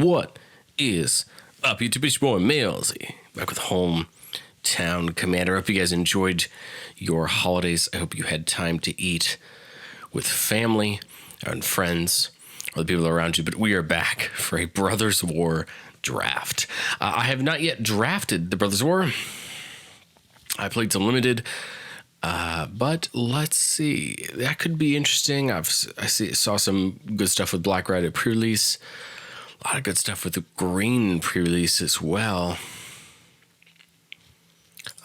What is up, YouTube? It's your boy Millzy, back with Hometown Commander. I hope you guys enjoyed your holidays. I hope you had time to eat with family and friends or the people around you. But we are back for a Brothers War draft. I have not yet drafted the Brothers War. I played some limited, but let's see. That could be interesting. Saw some good stuff with Black Red at pre-release. A lot of good stuff with the green pre-release as well.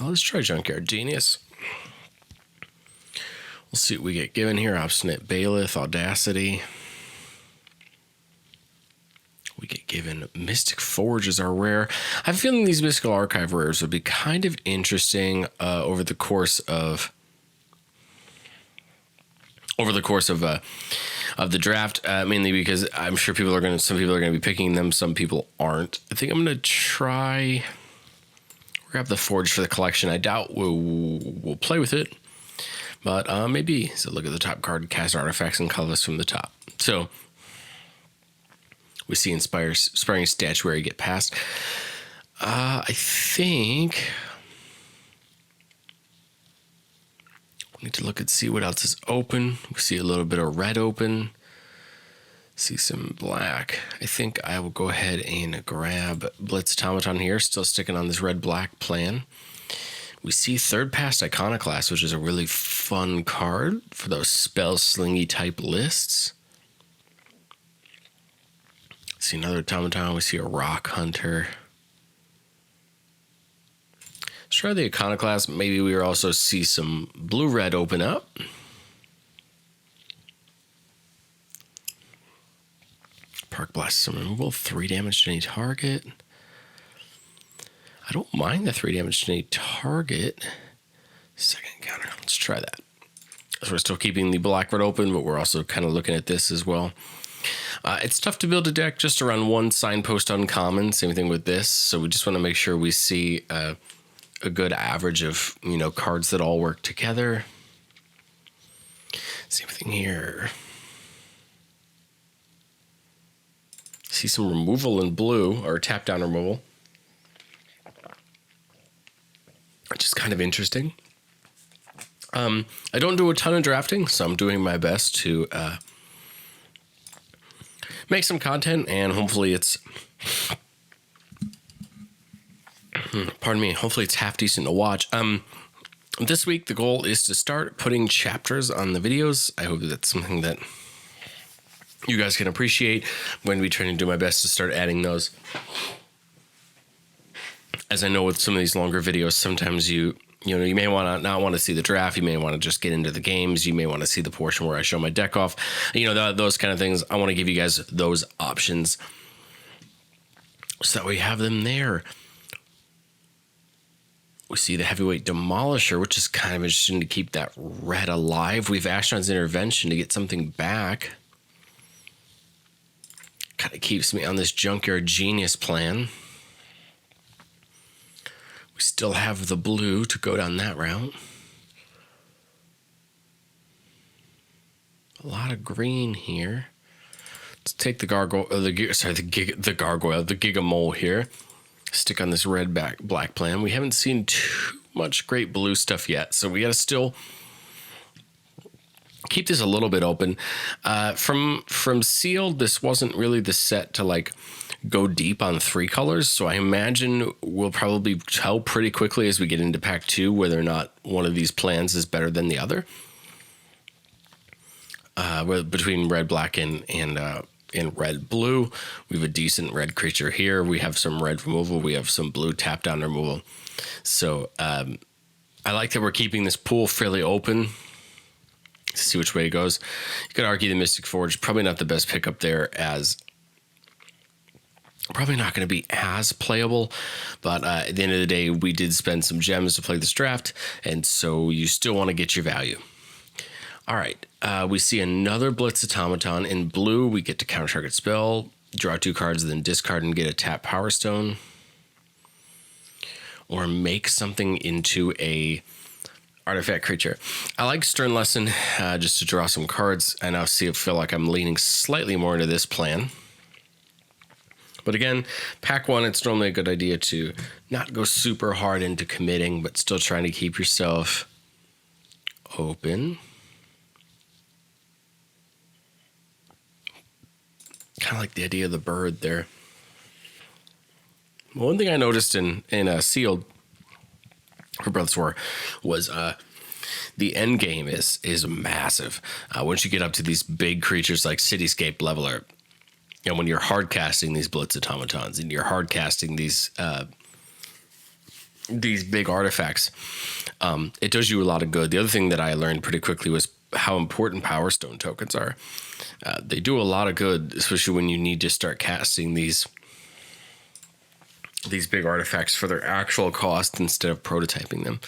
Let's try Junkyard Genius. We'll see what we get given here. Obstinate Bailiff, Audacity. We get given Mystic Forge as our rare. I have a feeling these Mystical Archive rares would be kind of interesting over the course of the draft, mainly because I'm sure some people are gonna be picking them, some people aren't. I think I'm gonna try grab the Forge for the collection. I doubt we'll play with it, but maybe. So look at the top card: cast artifacts and colorless from the top. So we see inspiring statuary get passed. I think we need to look and see what else is open. We see a little bit of red open. See some black. I think I will go ahead and grab Blitz Automaton here, still sticking on this red-black plan. We see Third Past Iconoclast, which is a really fun card for those spell slingy type lists. See another Automaton. We see a Rock Hunter. Let's try the Iconoclast. Maybe we also see some blue-red open up. Park Blast, some removal, 3 damage to any target. I don't mind the 3 damage to any target. Second counter. Let's try that. So we're still keeping the black-red open, but we're also kind of looking at this as well. It's tough to build a deck just around one signpost uncommon. Same thing with this. So we just want to make sure we see a good average of, cards that all work together. Same thing here. See some removal in blue, or tap down removal, which is kind of interesting. I don't do a ton of drafting, so I'm doing my best to make some content, and hopefully it's hopefully it's half decent to watch. This week the goal is to start putting chapters on the videos. I hope that's something that you guys can appreciate. I'm going to be trying to do my best to start adding those. As I know with some of these longer videos, sometimes you may not want to see the draft. You may want to just get into the games. You may want to see the portion where I show my deck off. Those kind of things. I want to give you guys those options so that we have them there. We see the Heavyweight Demolisher, which is kind of interesting to keep that red alive. We have Ashnod's Intervention to get something back. Kind of keeps me on this Junkyard Genius plan. We still have the blue to go down that route. A lot of green here. Let's take the Gigamole here. Stick on this red-black plan. We haven't seen too much great blue stuff yet, so we got to still keep this a little bit open. From Sealed, this wasn't really the set to go deep on 3 colors, so I imagine we'll probably tell pretty quickly as we get into pack 2 whether or not one of these plans is better than the other. Between red black and red blue, we have a decent red creature here. We have some red removal. We have some blue tap down removal. So I like that we're keeping this pool fairly open. See which way it goes. You could argue the Mystic Forge, probably not the best pickup there, as probably not going to be as playable, but at the end of the day, we did spend some gems to play this draft, and so you still want to get your value. All right, we see another Blitz Automaton. In blue, we get to counter target spell, draw 2 cards, then discard and get a tap Power Stone, or make something into a artifact creature. I like Stern Lesson just to draw some cards, and I feel like I'm leaning slightly more into this plan. But again, pack one, it's normally a good idea to not go super hard into committing, but still trying to keep yourself open. Kind of like the idea of the bird there. One thing I noticed in Sealed for Brothers War was the end game is massive. Once you get up to these big creatures like Cityscape Leveler, when you're hard casting these Blitz automatons and you're hard casting these big artifacts, it does you a lot of good. The other thing that I learned pretty quickly was how important Power Stone tokens are. They do a lot of good, especially when you need to start casting these big artifacts for their actual cost instead of prototyping them.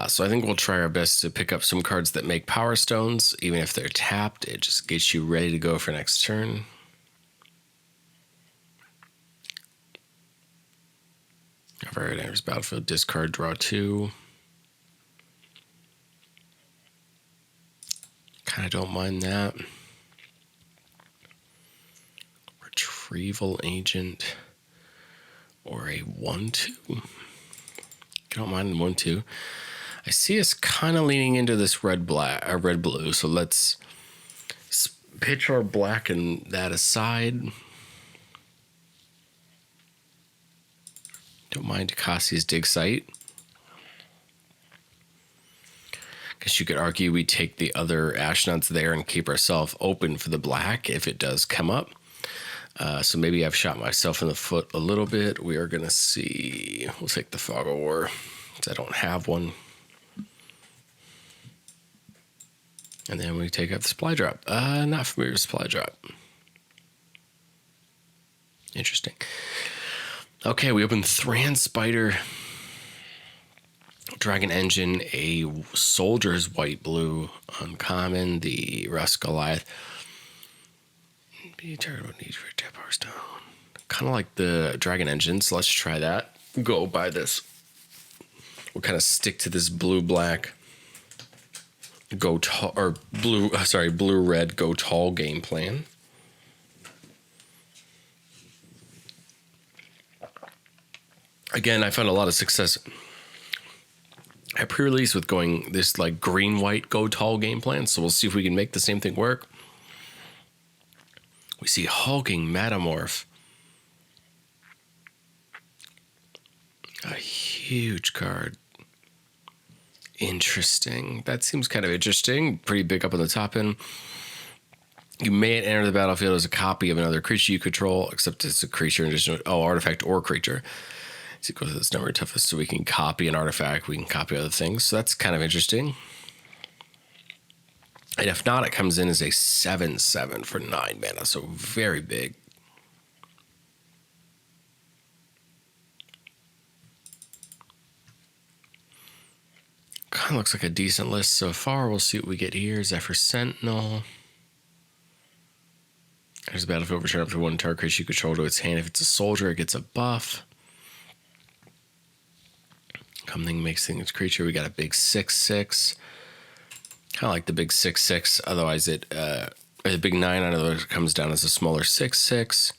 So I think we'll try our best to pick up some cards that make Power Stones, even if they're tapped. It just gets you ready to go for next turn. All right, enters battlefield, discard, draw 2. Kind of don't mind that. Retrieval Agent or a 1/2. Don't mind the 1/2. I see us kind of leaning into this red blue. So let's pitch our black and that aside. Don't mind Takassi's Dig Site. Guess you could argue we take the other Ashnod's there and keep ourselves open for the black if it does come up. So maybe I've shot myself in the foot a little bit. We are going to see. We'll take the Fog of War because I don't have one. And then we take up the Supply Drop. Not familiar with Supply Drop. Interesting. Okay, we open Thran Spider, Dragon Engine, a Soldier's White-Blue, uncommon, the Rust Goliath. Be target needs for tap Power Stone. Kind of like the Dragon Engine, so let's try that. Go by this. We'll kind of stick to this blue-black, go tall, or blue-red, go tall game plan. Again, I found a lot of success at pre-release with going this like green-white go tall game plan, so we'll see if we can make the same thing work. We see Hulking Metamorph. A huge card. Interesting. That seems kind of interesting. Pretty big up on the top end. You may enter the battlefield as a copy of another creature you control, except it's a creature and just artifact or creature. It's equal to this number of toughness, so we can copy an artifact, we can copy other things. So that's kind of interesting. And if not, it comes in as a 7/7 for 9 mana, so very big. Kind of looks like a decent list so far. We'll see what we get here. Zephyr Sentinel. There's a battlefield, return up to one target creature you control to its hand. If it's a soldier, it gets a buff. Something makes things creature. We got a big 6/6. Kind of like the big 6/6. Otherwise, or the big 9. Otherwise, it comes down as a smaller 6/6.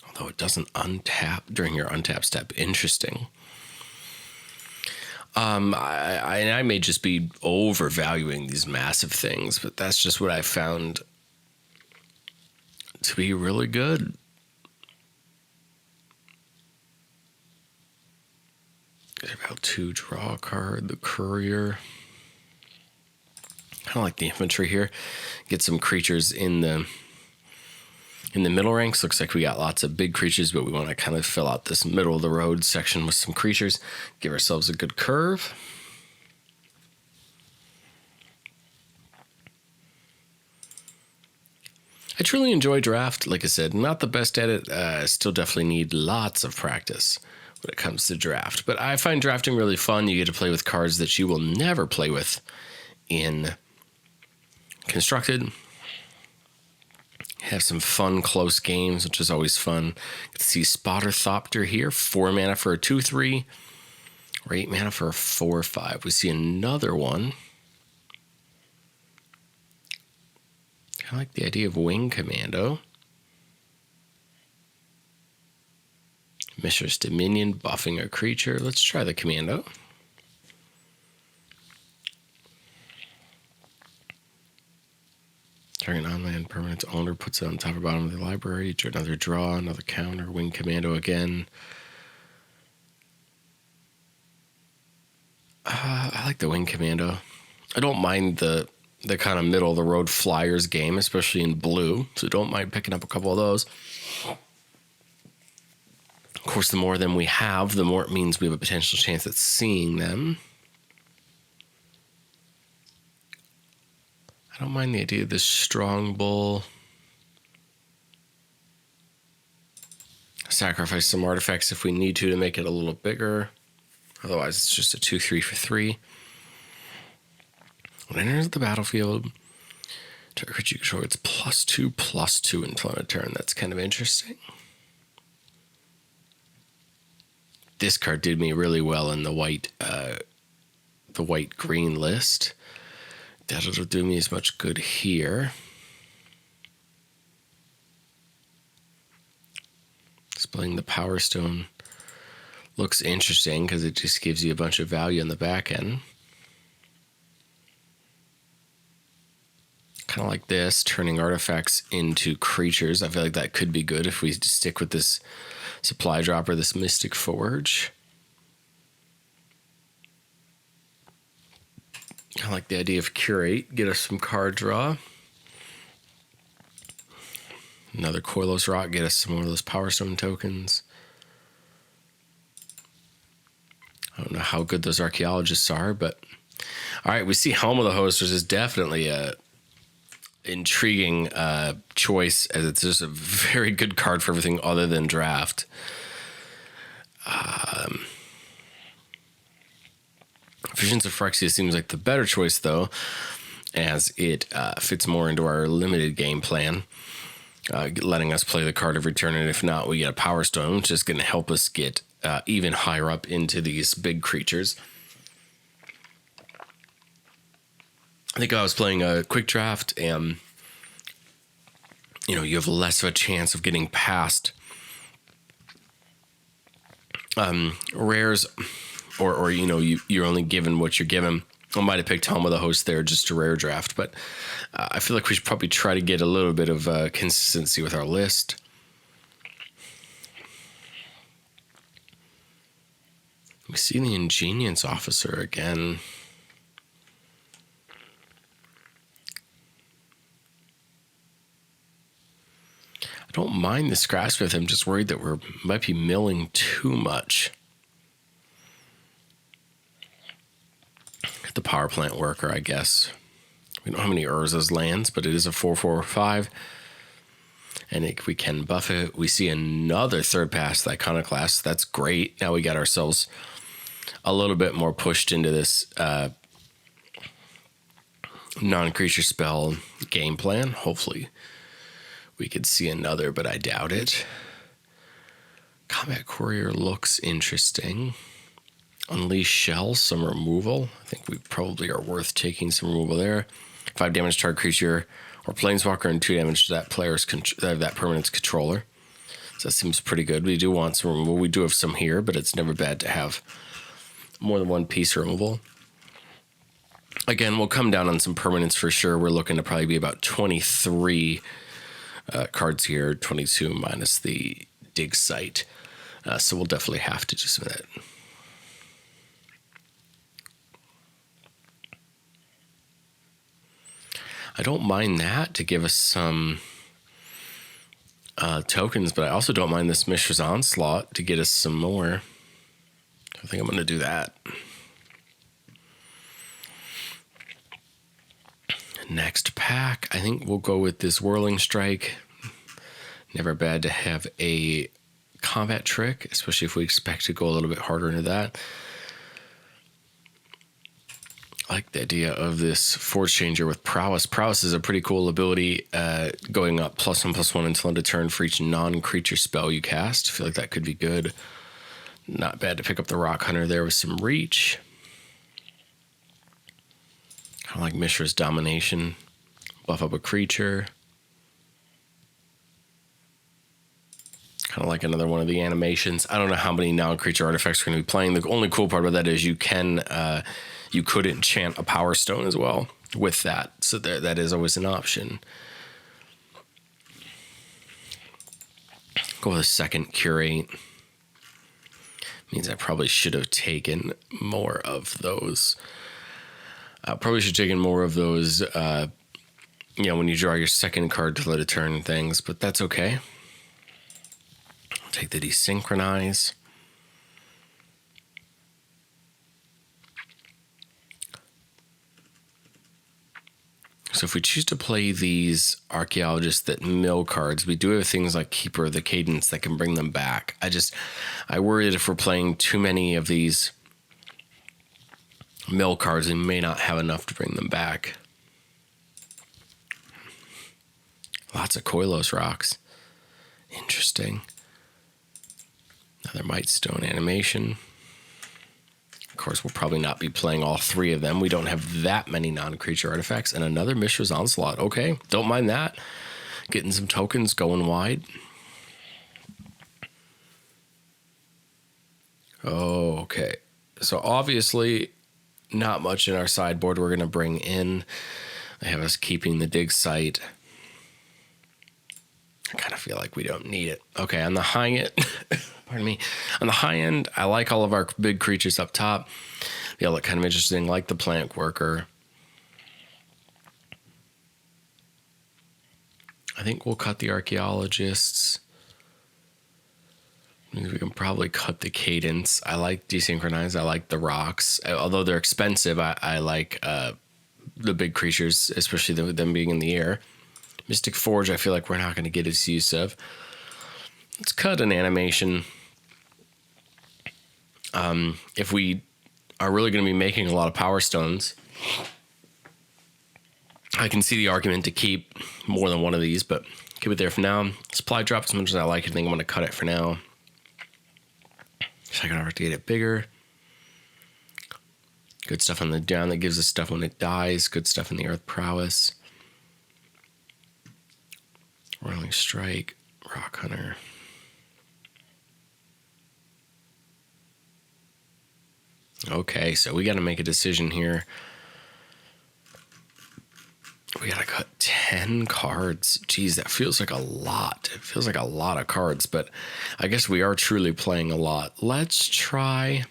Although it doesn't untap during your untap step. Interesting. I may just be overvaluing these massive things, but that's just what I found to be really good. About 2 draw a card, the Courier. Kind of like the infantry here. Get some creatures in the middle ranks. Looks like we got lots of big creatures, but we want to kind of fill out this middle of the road section with some creatures. Give ourselves a good curve. I truly enjoy draft. Like I said, not the best at it. Still definitely need lots of practice when it comes to draft. But I find drafting really fun. You get to play with cards that you will never play with in Constructed. Have some fun, close games, which is always fun. Get to see Spotter Thopter here. 4 mana for a 2/3. Or 8 mana for a 4/5. We see another one. I like the idea of Wing Commando. Mishra's Dominion, buffing a creature. Let's try the Commando. Target non-land permanent owner puts it on top or bottom of the library. Another draw, another counter. Wing Commando again. I like the Wing Commando. I don't mind the kind of middle of the road Flyers game, especially in blue. So don't mind picking up a couple of those. Of course, the more of them we have, the more it means we have a potential chance at seeing them. I don't mind the idea of this Strong Bull. Sacrifice some artifacts if we need to make it a little bigger. Otherwise, it's just a 2/3 for 3. When it enters the battlefield, target you control, it's +2/+2 until end of turn. That's kind of interesting. This card did me really well in the white-green list. That'll do me as much good here. Displaying the Power Stone looks interesting because it just gives you a bunch of value on the back end. Kind of like this, turning artifacts into creatures. I feel like that could be good if we stick with this supply dropper, this Mystic Forge. I like the idea of Curate. Get us some card draw. Another Coilos Rock. Get us some more of those Power Stone tokens. I don't know how good those archaeologists are, but all right, we see Helm of the Hosters is definitely a intriguing choice, as it's just a very good card for everything other than draft. Visions of Phyrexia seems like the better choice, though, as it fits more into our limited game plan, letting us play the card every turn, and if not, we get a Power Stone, which is going to help us get even higher up into these big creatures. I think I was playing a quick draft, and you have less of a chance of getting past rares, or you're only given what you're given. I might have picked Helm of the Host there just to rare draft, but I feel like we should probably try to get a little bit of consistency with our list. We see the Ingenience Officer again. I don't mind the Scratchsmith. I'm just worried that we might be milling too much. The Power Plant Worker, I guess. We don't have any Urza's lands, but it is a 4/4/5. And we can buff it. We see another third pass, the Iconoclast. That's great. Now we got ourselves a little bit more pushed into this non-creature spell game plan. Hopefully we could see another, but I doubt it. Combat Courier looks interesting. Unleash Shell, some removal. I think we probably are worth taking some removal there. 5 damage to target creature or planeswalker, and 2 damage to that player's that permanent's controller. So that seems pretty good. We do want some removal. We do have some here, but it's never bad to have more than one piece removal. Again, we'll come down on some permanents for sure. We're looking to probably be about 23 cards here, 22 minus the dig site. So we'll definitely have to do some of that. I don't mind that to give us some tokens, but I also don't mind this Mishra's Onslaught to get us some more. I think I'm going to do that. Next pack, I think we'll go with this Whirling Strike. Never bad to have a combat trick, especially if we expect to go a little bit harder into that. I like the idea of this Force Changer with Prowess. Prowess is a pretty cool ability, going up +1/+1 until end of turn for each non-creature spell you cast. I feel like that could be good. Not bad to pick up the Rock Hunter there with some reach. Kind of like Mishra's Domination. Buff up a creature. Kind of like another one of the animations. I don't know how many non-creature artifacts we're going to be playing. The only cool part about that is you could enchant a Power Stone as well with that. So that is always an option. Go with a second curate. Means I probably should have taken more of those. I probably should have taken more of those, when you draw your second card to let it turn things, but that's okay. Take the Desynchronize. So if we choose to play these Archaeologists that mill cards, we do have things like Keeper of the Cadence that can bring them back. I worry that if we're playing too many of these mill cards, we may not have enough to bring them back. Lots of Koilos rocks. Interesting. Another Might Stone animation. Of course, we'll probably not be playing all three of them. We don't have that many non-creature artifacts. And another Mishra's Onslaught. Okay, don't mind that. Getting some tokens going wide. Okay. So obviously, not much in our sideboard we're going to bring in. I have us keeping the dig site. I kind of feel like we don't need it. Okay, on the high end, pardon me. On the high end, I like all of our big creatures up top. They all look kind of interesting, like the Plant Worker. I think we'll cut the Archaeologists. We can probably cut the Cadence. I like Desynchronize. I like the rocks. Although they're expensive, I like the big creatures, especially them being in the air. Mystic Forge, I feel like we're not going to get its use of. Let's cut an animation. If we are really going to be making a lot of Power Stones, I can see the argument to keep more than one of these, but keep it there for now. Supply drop, as much as I like it, I think I'm going to cut it for now. So I can have to get it bigger. Good stuff on the down that gives us stuff when it dies. Good stuff in the Earth Prowess. Whirling Strike, Rock Hunter. Okay, so we got to make a decision here. We got to cut 10 cards. Geez, that feels like a lot. It feels like a lot of cards, but I guess we are truly playing a lot. Let's try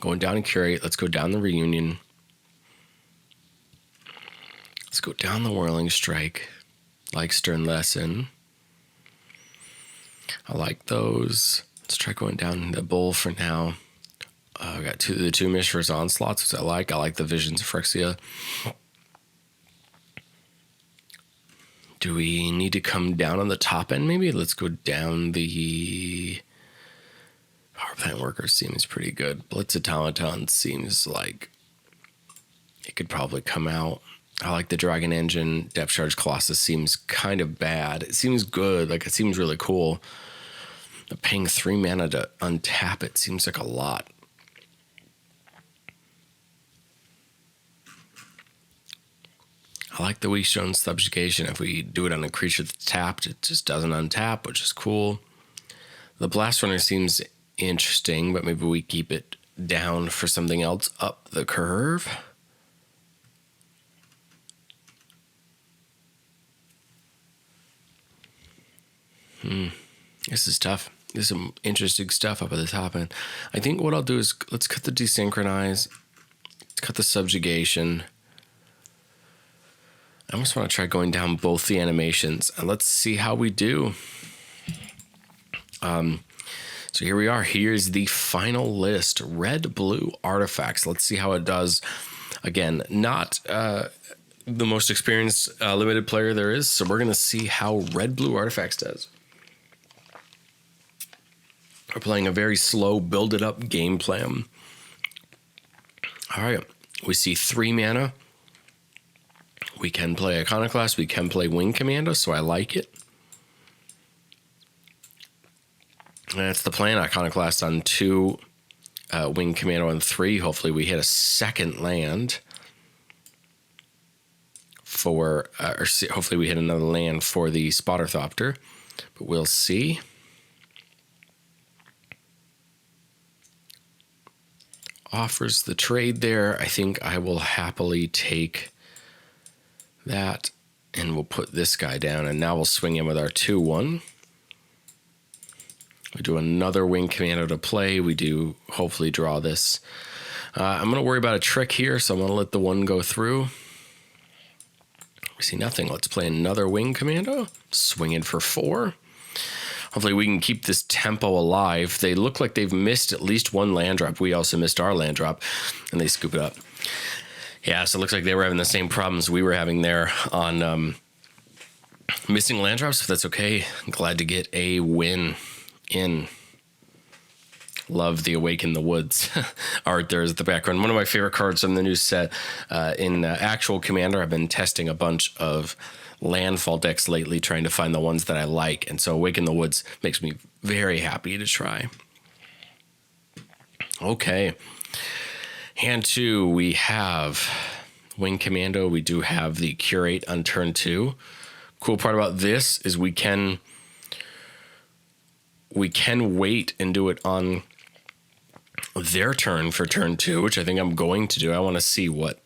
going down and curate. Let's go down the Reunion. Let's go down the Whirling Strike. Like Stern Lesson. I like those. Let's try going down the Bull for now. I got the two Mishra's Onslaughts, which I like. I like the Visions of Phyrexia. Do we need to come down on the top end maybe? Let's go down the Power Plant Worker seems pretty good. Blitz Automaton seems like it could probably come out. I like the Dragon Engine. Depth Charge Colossus seems kind of bad. It seems good. Like, it seems really cool. But paying 3 mana to untap it seems like a lot. I like the Weak Stone Subjugation. If we do it on a creature that's tapped, it just doesn't untap, which is cool. The Blast Runner seems interesting, but maybe we keep it down for something else up the curve. This is tough. There's some interesting stuff up at the top end. I think what I'll do is let's cut the Desynchronize. Let's cut the Subjugation. I almost want to try going down both the animations, and let's see how we do. So here we are. Here's the final list. Red, blue artifacts. Let's see how it does. Again, not the most experienced limited player there is, so we're going to see how red, blue artifacts does. We're playing a very slow, build-it-up game plan. All right. We see 3 mana. We can play Iconoclast. We can play Wing Commando, so I like it. And that's the plan. Iconoclast on 2, Wing Commando on 3. Hopefully we hit a second land for, hopefully we hit another land for the Spotter Thopter. but we'll see. Offers the trade there. I think I will happily take that, and we'll put this guy down, and now we'll swing in with our 2-1. We do another wing commando to play. We do hopefully draw this. I'm going to worry about a trick here, so I'm going to let the 1 go through. We see nothing. Let's play another wing commando. Swing in for 4. Hopefully we can keep this tempo alive. They look like they've missed at least 1 land drop. We also missed our land drop, and they scoop it up. Yeah, so it looks like they were having the same problems we were having there on missing land drops, but that's okay. I'm glad to get a win in. Love the Awaken the Woods art there is the background. One of my favorite cards from the new set. In actual Commander, I've been testing a bunch of landfall decks lately, trying to find the ones that I like, and so Awaken the Woods makes me very happy to try. Okay. Hand 2, we have Wing Commando. We do have the Curate on turn 2. Cool part about this is we can wait and do it on their turn for turn 2, which I think I'm going to do. I want to see what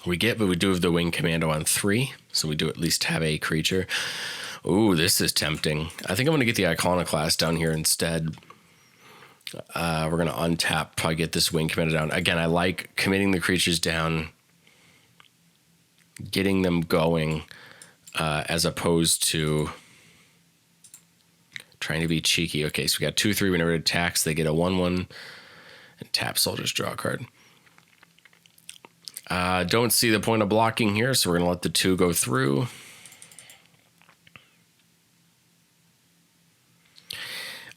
we get, but we do have the Wing Commando on 3, so we do at least have a creature. Ooh, this is tempting. I think I'm going to get the Iconoclast down here instead. We're going to untap, probably get this Wing Commando down. Again, I like committing the creatures down, getting them going, as opposed to trying to be cheeky. Okay, so we got 2-3. Whenever it attacks, they get a 1-1 and tap, so I'll just draw a card. Don't see the point of blocking here, so we're going to let the 2 go through.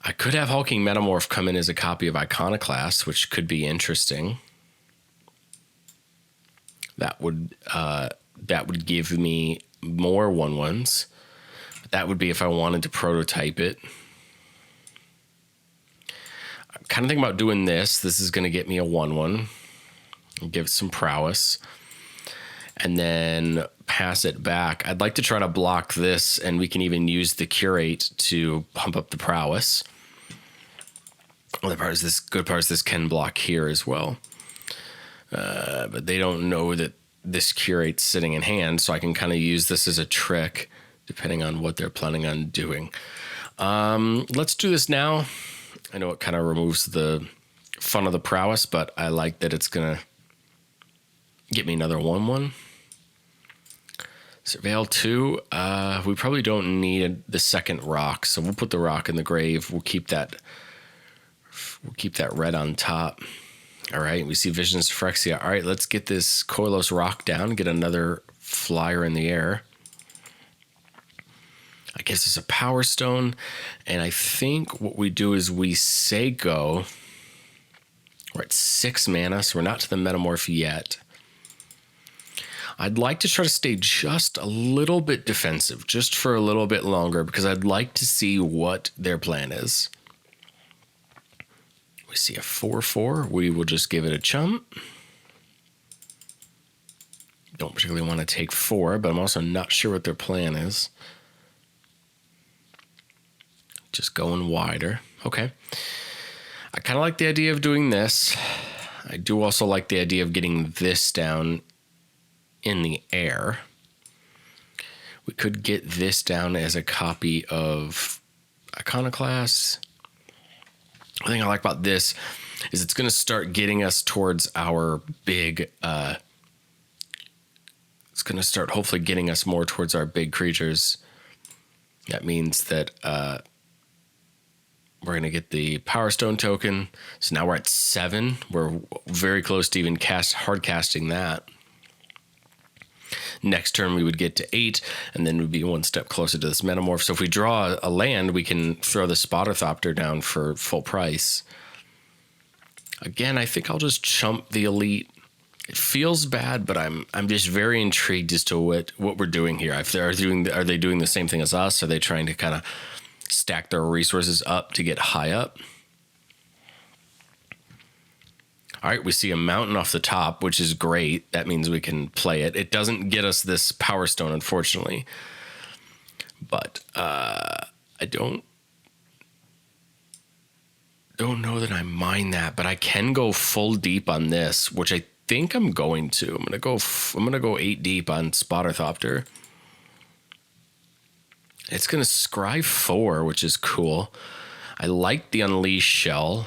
I could have Hulking Metamorph come in as a copy of Iconoclast, which could be interesting. That would give me more 1-1s. That would be if I wanted to prototype it. I'm kind of thinking about doing this. This is going to get me a 1-1. Give it some prowess. And then pass it back. I'd like to try to block this, and we can even use the Curate to pump up the prowess. Other part is this, good part is this can block here as well. But they don't know that this Curate's sitting in hand, so I can kind of use this as a trick depending on what they're planning on doing. Let's do this now. I know it kind of removes the fun of the prowess, but I like that it's going to get me another 1-1. Surveil 2. We probably don't need the second rock, so we'll put the rock in the grave. We'll keep that red on top. All right, we see Visions of Phyrexia. All right, let's get this Koilos rock down, get another flyer in the air. I guess it's a Power Stone, and I think what we do is we say go. We're at 6 mana, so we're not to the Metamorph yet. I'd like to try to stay just a little bit defensive, just for a little bit longer, because I'd like to see what their plan is. We see a 4-4. We will just give it a chump. Don't particularly want to take 4, but I'm also not sure what their plan is. Just going wider. Okay. I kind of like the idea of doing this. I do also like the idea of getting this down in the air. We could get this down as a copy of Iconoclast. The thing I like about this is it's going to start getting us towards our big, it's going to start hopefully getting us more towards our big creatures. That means that we're going to get the Power Stone token. So now we're at 7. We're very close to even hard casting that. Next turn we would get to 8, and then we'd be one step closer to this Metamorph. So if we draw a land, we can throw the Spotterthopter down for full price. Again, I think I'll just chump the Elite. It feels bad, but I'm just very intrigued as to what we're doing here. If are they doing the same thing as us? Are they trying to kind of stack their resources up to get high up? All right, we see a mountain off the top, which is great. That means we can play it. It doesn't get us this Power Stone, unfortunately. But I don't know that I mind that, but I can go full deep on this, which I think I'm going to. I'm gonna go 8 deep on Spotterthopter. It's gonna scry 4, which is cool. I like the Unleash Shell,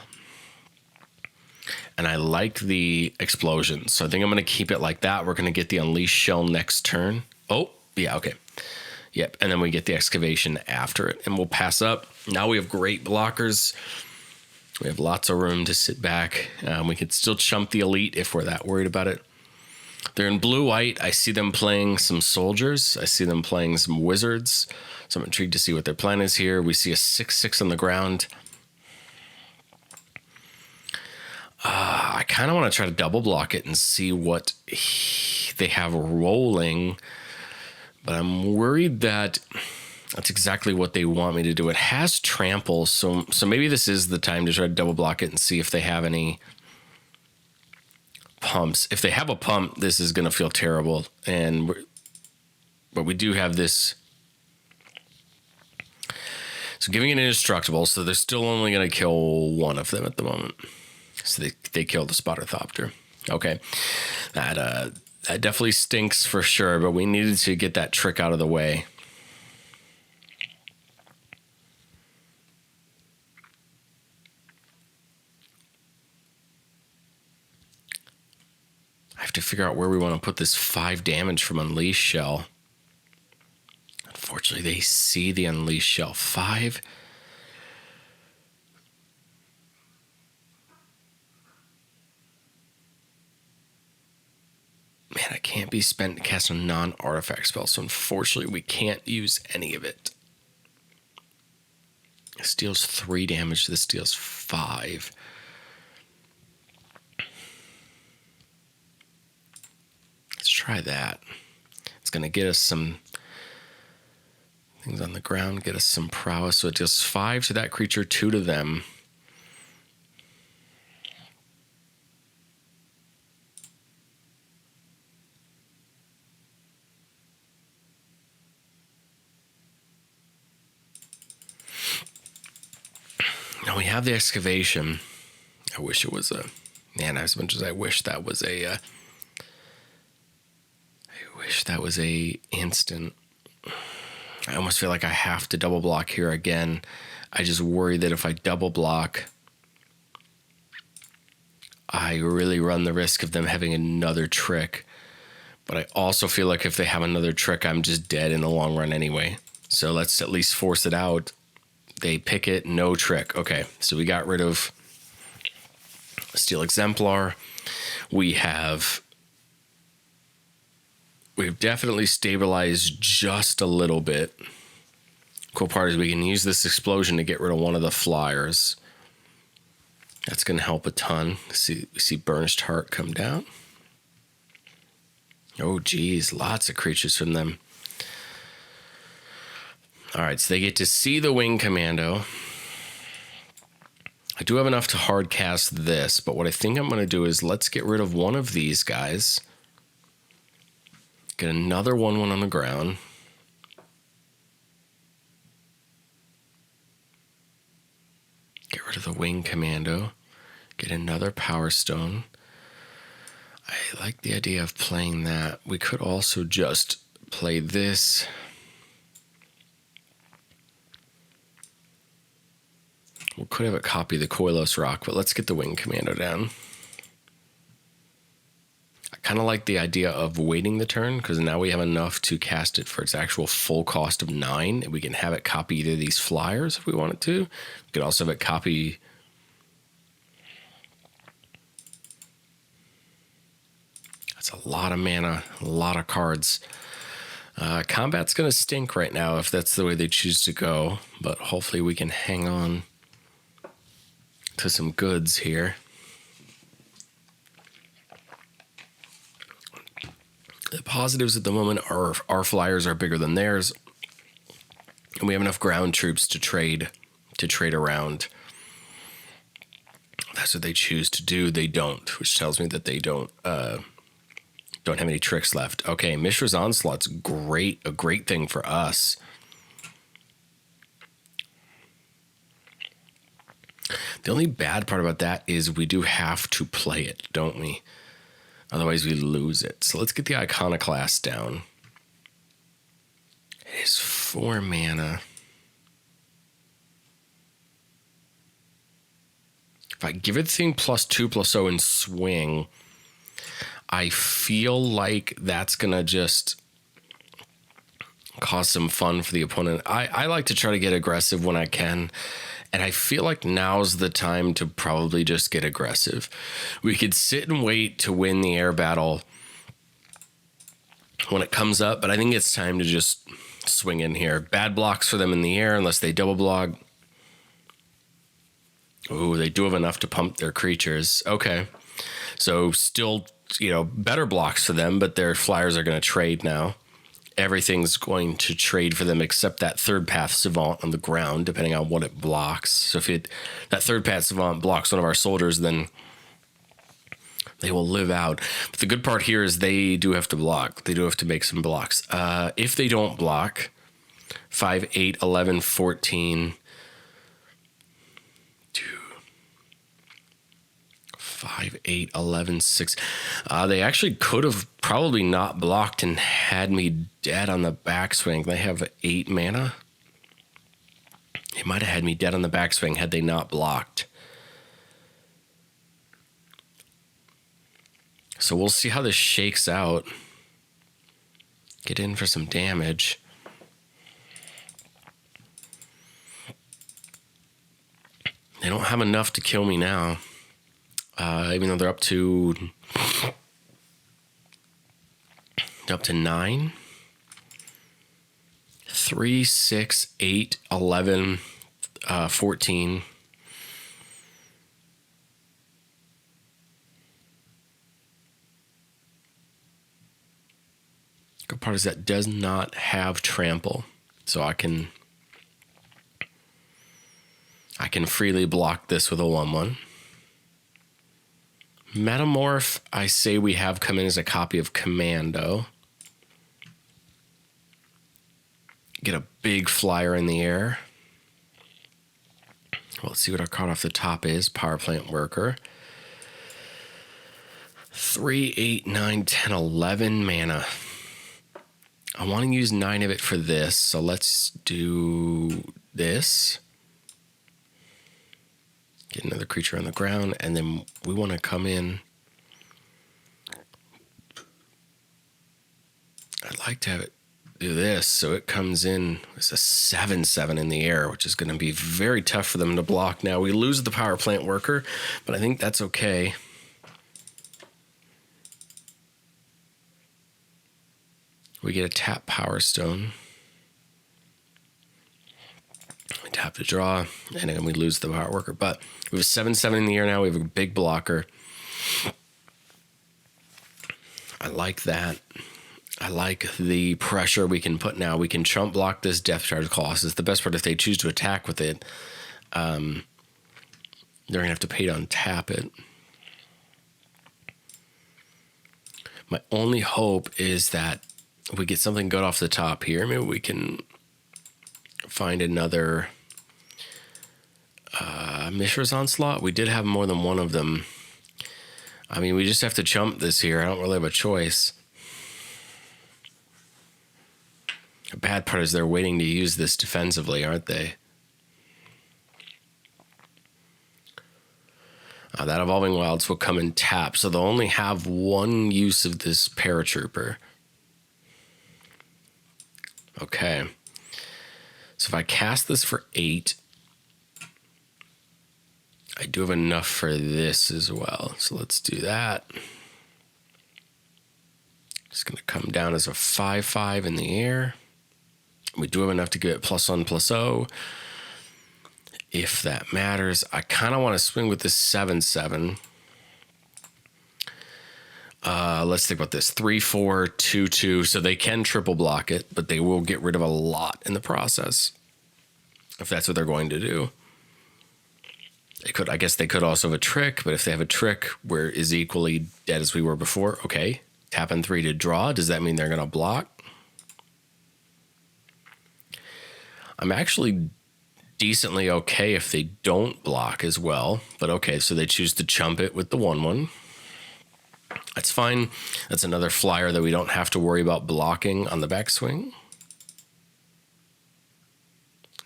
and I like the Explosion. So I think I'm gonna keep it like that. We're gonna get the Unleash Shell next turn. Oh, yeah, okay. Yep, and then we get the Excavation after it, and we'll pass up. Now we have great blockers. We have lots of room to sit back. We could still chump the Elite if we're that worried about it. They're in blue-white. I see them playing some soldiers. I see them playing some wizards. So I'm intrigued to see what their plan is here. We see a 6/6 on the ground. I kind of want to try to double block it and see what they have rolling. But I'm worried that that's exactly what they want me to do. It has trample, so maybe this is the time to try to double block it and see if they have any pumps. If they have a pump, this is going to feel terrible. But we do have this. So giving it an indestructible, so they're still only going to kill one of them at the moment. So they kill the Spotterthopter. Okay, that definitely stinks for sure. But we needed to get that trick out of the way. I have to figure out where we want to put this 5 damage from Unleash Shell. Unfortunately, they see the Unleash Shell 5. Man, I can't be spent to cast a non-artifact spell, so unfortunately we can't use any of it. This deals 3 damage, this deals 5. Let's try that. It's going to get us some things on the ground, get us some prowess, so it deals 5 to that creature, 2 to them. Now we have the Excavation. I wish it was a... Man, as much as I wish that was a... I wish that was a instant. I almost feel like I have to double block here again. I just worry that if I double block, I really run the risk of them having another trick. But I also feel like if they have another trick, I'm just dead in the long run anyway. So let's at least force it out. They pick it, no trick. Okay, so we got rid of Steel Exemplar. We've definitely stabilized just a little bit. Cool part is we can use this explosion to get rid of one of the flyers. That's going to help a ton. We see Burnished Heart come down. Oh, geez, lots of creatures from them. All right, so they get to see the Wing Commando. I do have enough to hard cast this, but what I think I'm going to do is let's get rid of one of these guys. Get another 1/1 on the ground. Get rid of the Wing Commando. Get another Power Stone. I like the idea of playing that. We could also just play this. We could have it copy the Koilos Rock, but let's get the Wing Commando down. I kind of like the idea of waiting the turn, because now we have enough to cast it for its actual full cost of 9. And we can have it copy either of these flyers if we wanted to. We could also have it copy... That's a lot of mana, a lot of cards. Combat's going to stink right now if that's the way they choose to go, but hopefully we can hang on to some goods here. The positives at the moment are our flyers are bigger than theirs, and we have enough ground troops to trade around. If that's what they choose to do. They don't, which tells me that they don't have any tricks left. Okay, Mishra's Onslaught's great, a great thing for us. The only bad part about that is we do have to play it, don't we? Otherwise we lose it. So let's get the Iconoclast down. It is 4 mana. If I give it the thing +2/+0 and swing, I feel like that's going to just cause some fun for the opponent. I like to try to get aggressive when I can, and I feel like now's the time to probably just get aggressive. We could sit and wait to win the air battle when it comes up, but I think it's time to just swing in here. Bad blocks for them in the air unless they double block. Ooh, they do have enough to pump their creatures. Okay. So still, better blocks for them, but their flyers are going to trade now. Everything's going to trade for them except that third path Savant on the ground, depending on what it blocks. So if that third path Savant blocks one of our soldiers, then they will live out. But the good part here is they do have to block. They do have to make some blocks. If they don't block, 5, 8, 11, 14... 5, 8, 11, 6. They actually could have probably not blocked and had me dead on the backswing. They have 8 mana. They might have had me dead on the backswing had they not blocked. So we'll see how this shakes out. Get in for some damage. They don't have enough to kill me now. Even though they're up to 9, 3, 6, 8, 11, 14. Good part is that does not have trample, so I can freely block this with a 1/1. Metamorph, I say we have come in as a copy of Commando. Get a big flyer in the air. Well, let's see what our card off the top is. Power Plant Worker. 3, 8, 9, 10, 11 mana. I want to use 9 of it for this, so let's do this. Get another creature on the ground, and then we want to come in. I'd like to have it do this, so it comes in. It's a 7/7 in the air, which is going to be very tough for them to block now. We lose the Power Plant Worker, but I think that's okay. We get a tap Power Stone. We tap to draw, and then we lose the Power Worker. But we have a 7/7 in the air now. We have a big blocker. I like that. I like the pressure we can put now. We can chump block this Death Charge Colossus. The best part, if they choose to attack with it, they're going to have to pay to untap it. My only hope is that we get something good off the top here. Maybe we can find another Mishra's Onslaught. We did have more than one of them. I mean, we just have to chump this here. I don't really have a choice. The bad part is they're waiting to use this defensively, aren't they? That Evolving Wilds will come and tap, so they'll only have one use of this Paratrooper. Okay. So if I cast this for 8, I do have enough for this as well. So let's do that. It's going to come down as a 5/5 in the air. We do have enough to get +1/+0. If that matters, I kind of want to swing with this 7/7. Let's think about this. 3, 4, 2, 2. So they can triple block it, but they will get rid of a lot in the process. If that's what they're going to do. I guess they could also have a trick, but if they have a trick where it is equally dead as we were before, okay. Tapping 3 to draw. Does that mean they're going to block? I'm actually decently okay if they don't block as well. But okay, so they choose to chump it with the 1/1. That's fine. That's another flyer that we don't have to worry about blocking on the backswing.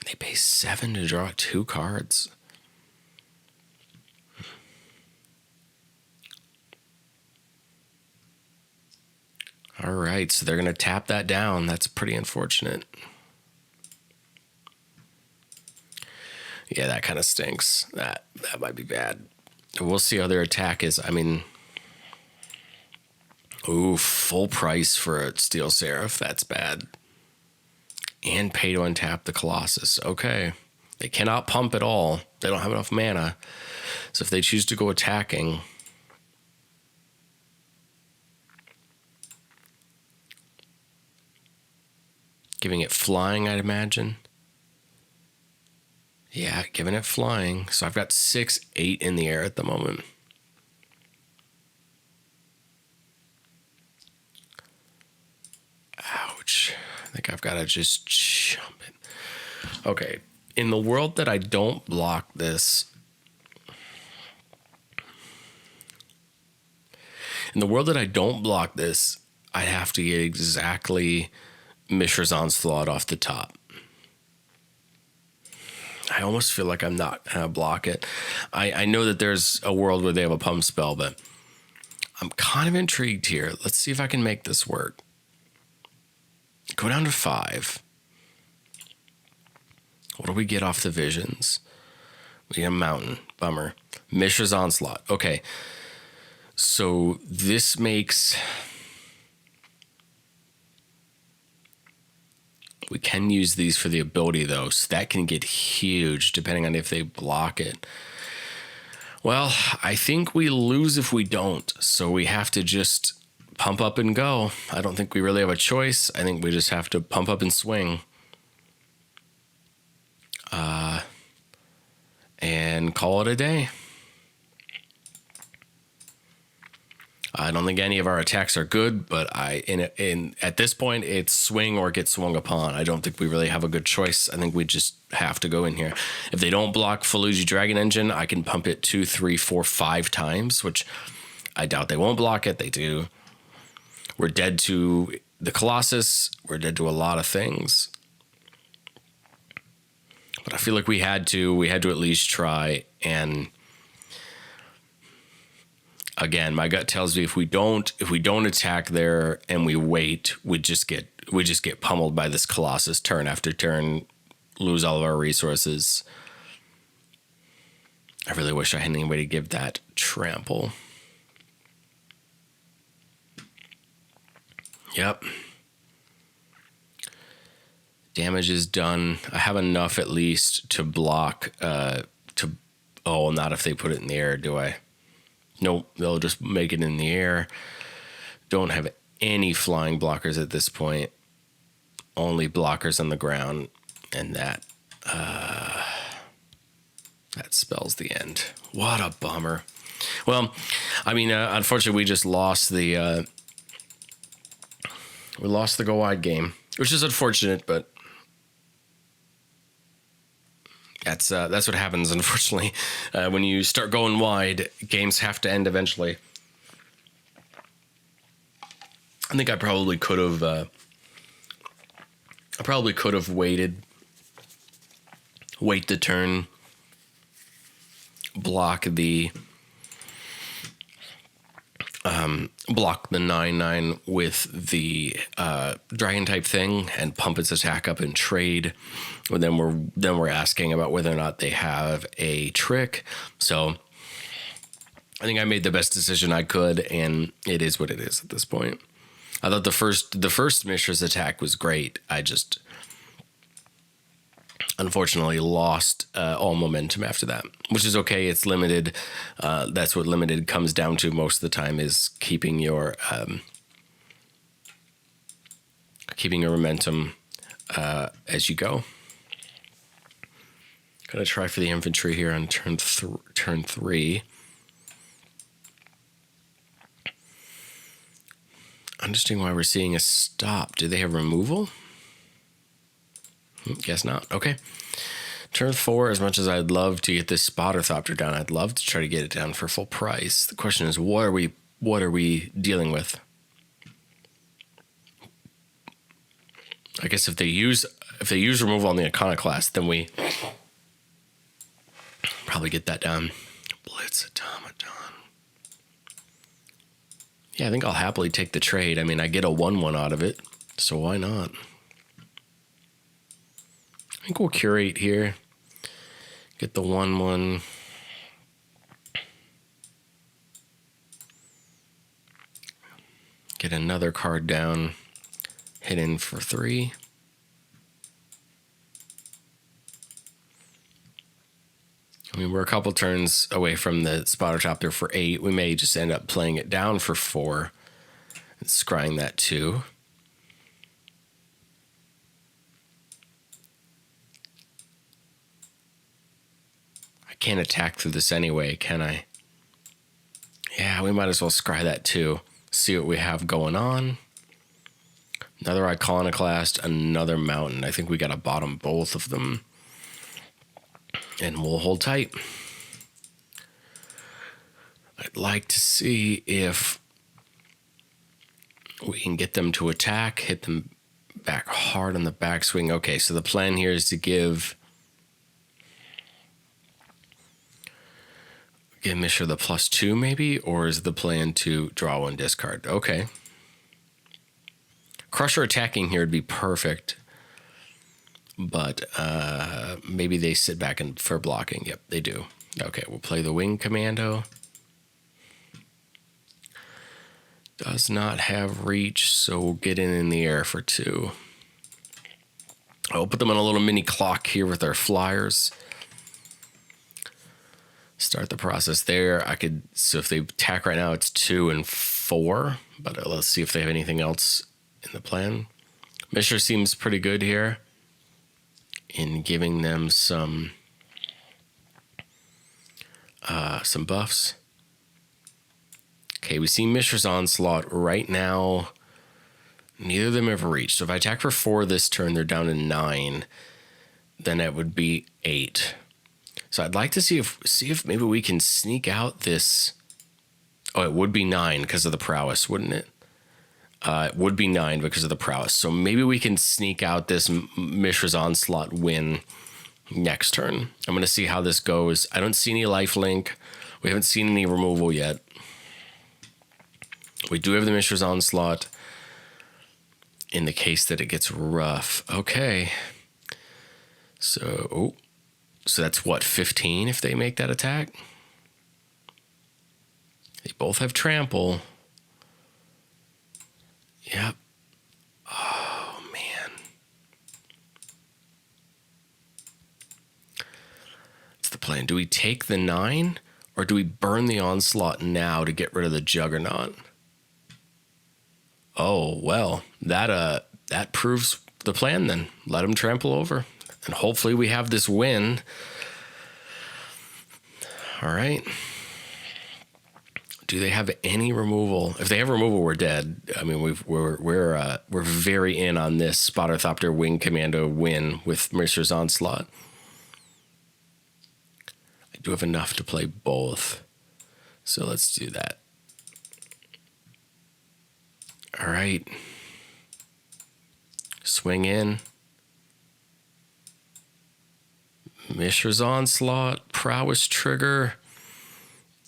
They pay 7 to draw 2 cards. All right, so they're going to tap that down. That's pretty unfortunate. Yeah, that kind of stinks. That might be bad. We'll see how their attack is. I mean, ooh, full price for a Steel Seraph. That's bad. And pay to untap the Colossus. Okay. They cannot pump at all. They don't have enough mana. So if they choose to go attacking, giving it flying, I'd imagine. Yeah, giving it flying. So I've got 6-8 in the air at the moment. Ouch. I think I've got to just jump it. Okay. In the world that I don't block this, I'd have to get exactly Mishra's Onslaught off the top. I almost feel like I'm not going to block it. I know that there's a world where they have a pump spell, but I'm kind of intrigued here. Let's see if I can make this work. Go down to 5. What do we get off the visions? We get a mountain. Bummer. Mishra's Onslaught. Okay. So this makes... We can use these for the ability, though, so that can get huge depending on if they block it. Well, I think we lose if we don't, so we have to just pump up and go. I don't think we really have a choice. I think we just have to pump up and swing. And call it a day. I don't think any of our attacks are good, but at this point, it's swing or get swung upon. I don't think we really have a good choice. I think we just have to go in here. If they don't block Faluji Dragon Engine, I can pump it 2, 3, 4, 5 times, which I doubt they won't block it. They do. We're dead to the Colossus. We're dead to a lot of things. But I feel like we had to at least try. And again, my gut tells me if we don't attack there and we wait, we just get pummeled by this Colossus turn after turn, lose all of our resources. I really wish I had any way to give that trample. Yep. Damage is done. I have enough at least to block. Not if they put it in the air, do I? Nope, they'll just make it in the air. Don't have any flying blockers at this point. Only blockers on the ground, and that spells the end. What a bummer. Well, I mean, unfortunately, we just lost the go wide game, which is unfortunate, but that's what happens, unfortunately. When you start going wide, games have to end eventually. I think I probably could have wait the turn, block the 9/9 with the dragon type thing and pump its attack up and trade. Well, then we're asking about whether or not they have a trick. So I think I made the best decision I could, and it is what it is at this point. I thought the first Mishra's attack was great. I just unfortunately lost all momentum after that, which is okay. It's limited. That's what limited comes down to most of the time, is keeping your momentum as you go. Gonna try for the infantry here on turn 3. Understanding why we're seeing a stop. Do they have removal? Guess not. Okay. Turn 4, as much as I'd love to get this spotter thopter down, I'd love to try to get it down for full price. The question is, what are we dealing with? I guess if they use removal on the Iconoclast, then we probably get that down. Blitz Automaton. Yeah, I think I'll happily take the trade. I mean, I get a 1/1 out of it, so why not? I think we'll curate here. Get the 1/1. Get another card down. Hit in for 3. I mean, we're a couple turns away from the spotter thopter for 8. We may just end up playing it down for 4 and scrying that 2. I can't attack through this anyway, can I? Yeah, we might as well scry that 2. See what we have going on. Another Iconoclast, another Mountain. I think we got to bottom both of them. And we'll hold tight. I'd like to see if we can get them to attack, hit them back hard on the backswing. Okay, so the plan here is to give Mishra the +2 maybe, or is the plan to draw 1 discard? Okay. Crusher attacking here would be perfect, but maybe they sit back and for blocking. Yep, they do. Okay, we'll play the Wing Commando. Does not have reach, so we'll get in the air for 2. I'll put them on a little mini clock here with our flyers. Start the process there. So if they attack right now, it's 2 and 4, but let's see if they have anything else in the plan. Mishra seems pretty good here in giving them some buffs. Okay, we see Mishra's Onslaught right now. Neither of them have reached. So if I attack for 4 this turn, they're down to 9. Then it would be 8. So I'd like to see if maybe we can sneak out this. Oh, it would be 9 because of the prowess, wouldn't it? It would be 9 because of the prowess. So maybe we can sneak out this Mishra's Onslaught win next turn. I'm going to see how this goes. I don't see any lifelink. We haven't seen any removal yet. We do have the Mishra's Onslaught in the case that it gets rough. Okay. So that's what, 15 if they make that attack? They both have trample. Yep. Oh, man. That's the plan. Do we take the 9 or do we burn the Onslaught now to get rid of the Juggernaut? Oh, well, that proves the plan then. Let them trample over. And hopefully we have this win. All right. Do they have any removal? If they have removal, we're dead. I mean, we're very in on this Spotter Thopter Wing Commando win with Mishra's Onslaught. I do have enough to play both, so let's do that. All right. Swing in. Mishra's Onslaught, Prowess Trigger.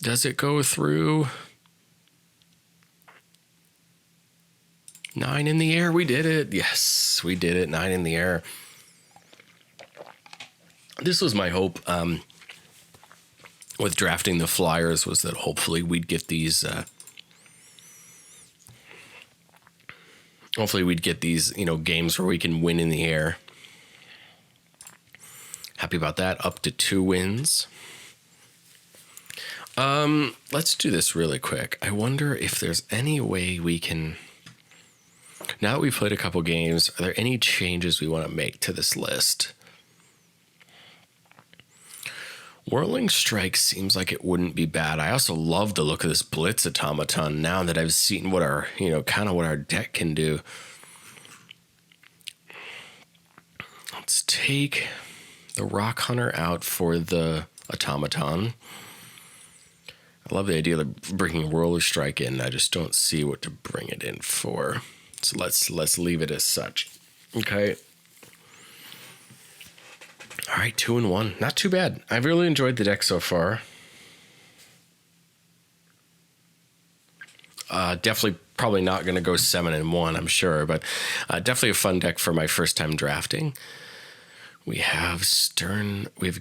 Does it go through? 9 in the air. We did it. Yes, we did it. 9 in the air. This was my hope with drafting the flyers, was that hopefully we'd get these. Hopefully we'd get these, games where we can win in the air. Happy about that. Up to 2 wins. Let's do this really quick. I wonder if there's any way we can, now that we've played a couple games, are there any changes we want to make to this list? Whirling Strike seems like it wouldn't be bad. I also love the look of this Blitz Automaton now that I've seen what our, kind of what our deck can do. Let's take the Rock Hunter out for the Automaton. I love the idea of bringing Roller Strike in. I just don't see what to bring it in for. So let's leave it as such. Okay. All right, 2 and 1. Not too bad. I've really enjoyed the deck so far. Definitely probably not going to go 7 and 1, I'm sure, but definitely a fun deck for my first time drafting. We have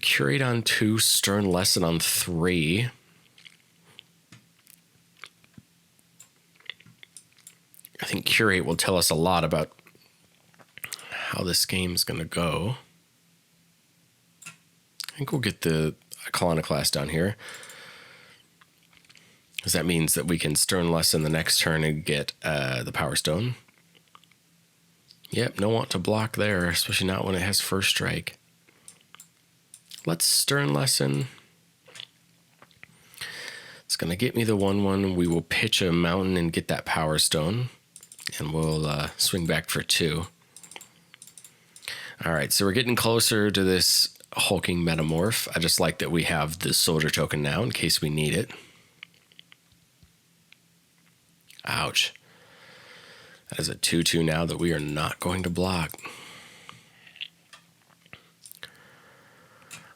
Curate on 2, Stern Lesson on 3. I think Curate will tell us a lot about how this game's going to go. I think we'll get the Iconoclast down here, because that means that we can Stern Lesson the next turn and get the Power Stone. Yep, no want to block there, especially not when it has First Strike. Let's Stern Lesson. It's going to get me the 1/1. We will pitch a mountain and get that Power Stone, and we'll swing back for 2. All right, so we're getting closer to this hulking Metamorph. I just like that we have the Soldier token now in case we need it. Ouch. That is a 2/2 now that we are not going to block.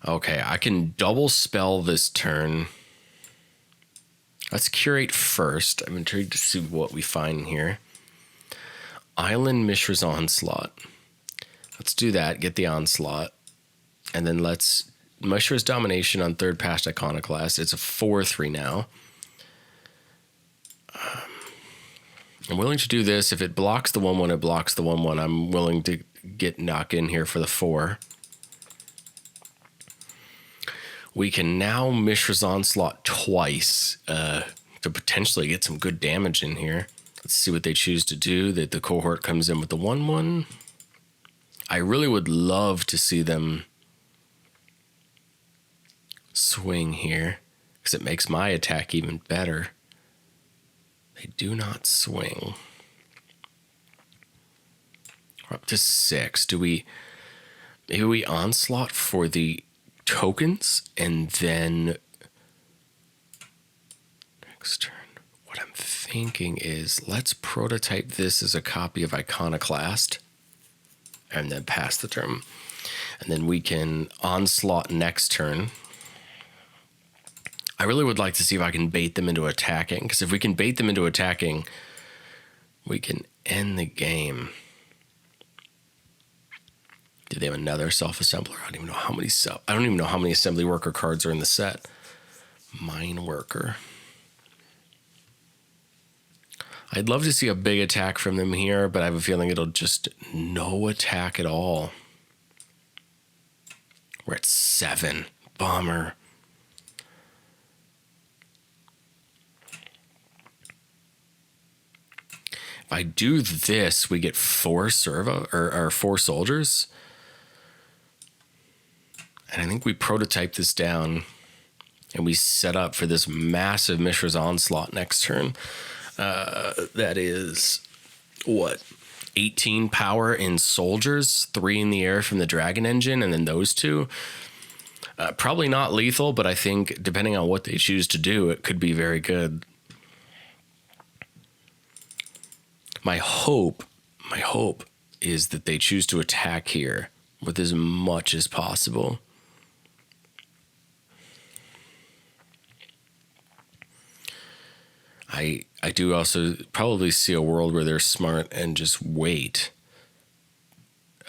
Okay, I can double spell this turn. Let's Curate first. I'm intrigued to see what we find here. Island Mishra's Onslaught. Let's do that, get the Onslaught. And then let's Mishra's Domination on 3rd past Iconoclast. It's a 4/3 now. I'm willing to do this. If it blocks the 1/1, it blocks the 1/1. I'm willing to get knock in here for the 4. We can now Mishra's Onslaught twice to potentially get some good damage in here. Let's see what they choose to do. That the Cohort comes in with the 1/1. I really would love to see them swing here, because it makes my attack even better. They do not swing. We're up to 6. Maybe we Onslaught for the tokens, and then next turn. What I'm thinking is let's prototype this as a copy of Iconoclast, and then pass the turn. And then we can Onslaught next turn. I really would like to see if I can bait them into attacking, because if we can bait them into attacking, we can end the game. Do they have another self-assembler? I don't even know how many assembly worker cards are in the set. Mine worker. I'd love to see a big attack from them here, but I have a feeling it'll just no attack at all. We're at 7. Bummer. If I do this, we get 4 servo or 4 soldiers. And I think we prototype this down and we set up for this massive Mishra's Onslaught next turn. That is, 18 power in soldiers, 3 in the air from the Dragon Engine, and then those 2. Probably not lethal, but I think depending on what they choose to do, it could be very good. My hope is that they choose to attack here with as much as possible. I do also probably see a world where they're smart and just wait.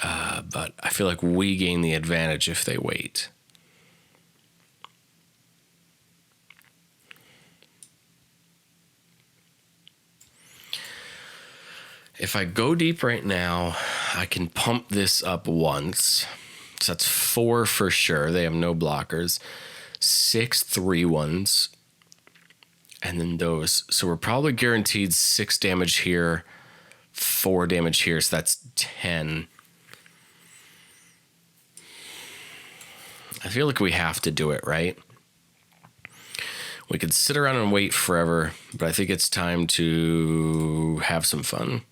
But I feel like we gain the advantage if they wait. If I go deep right now, I can pump this up once. So that's 4 for sure. They have no blockers. 6 3/1s. And then those. So we're probably guaranteed 6 damage here, 4 damage here. So that's 10. I feel like we have to do it, right? We could sit around and wait forever, but I think it's time to have some fun.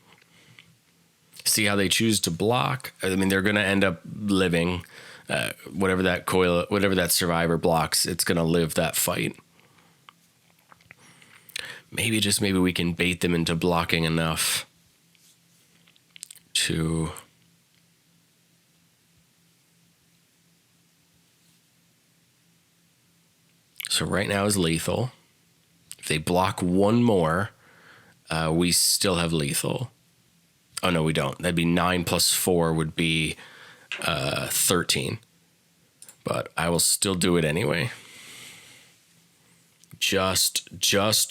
See how they choose to block. I mean, they're going to end up living. Whatever that survivor blocks, it's going to live that fight. Maybe we can bait them into blocking enough to... So right now is lethal. If they block one more, we still have lethal. Oh, no, we don't. That'd be 9 plus 4 would be 13. But I will still do it anyway. Just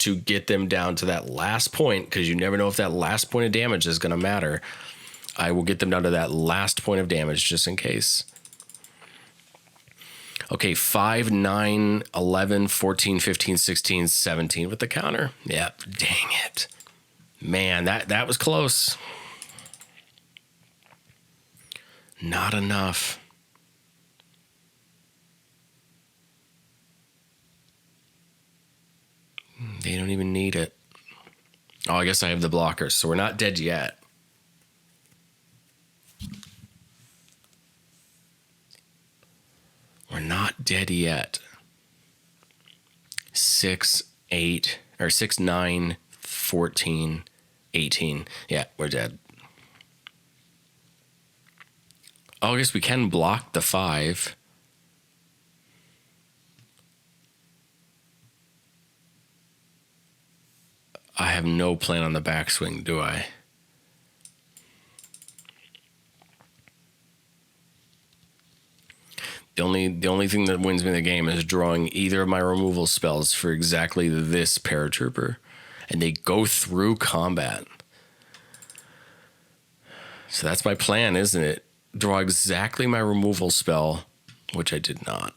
to get them down to that last point, because you never know if that last point of damage is going to matter. I will get them down to that last point of damage just in case. Okay, 5, 9, 11, 14, 15, 16, 17 with the counter. Yep, dang it. Man, that was close. Not enough. They don't even need it. Oh, I guess I have the blockers, so we're not dead yet. We're not dead yet. 6, 8, or 6, 9, 14, 18. Yeah, we're dead. Oh, I guess we can block the 5. I have no plan on the backswing, do I? The only thing that wins me the game is drawing either of my removal spells for exactly this paratrooper. And they go through combat. So that's my plan, isn't it? Draw exactly my removal spell, which I did not.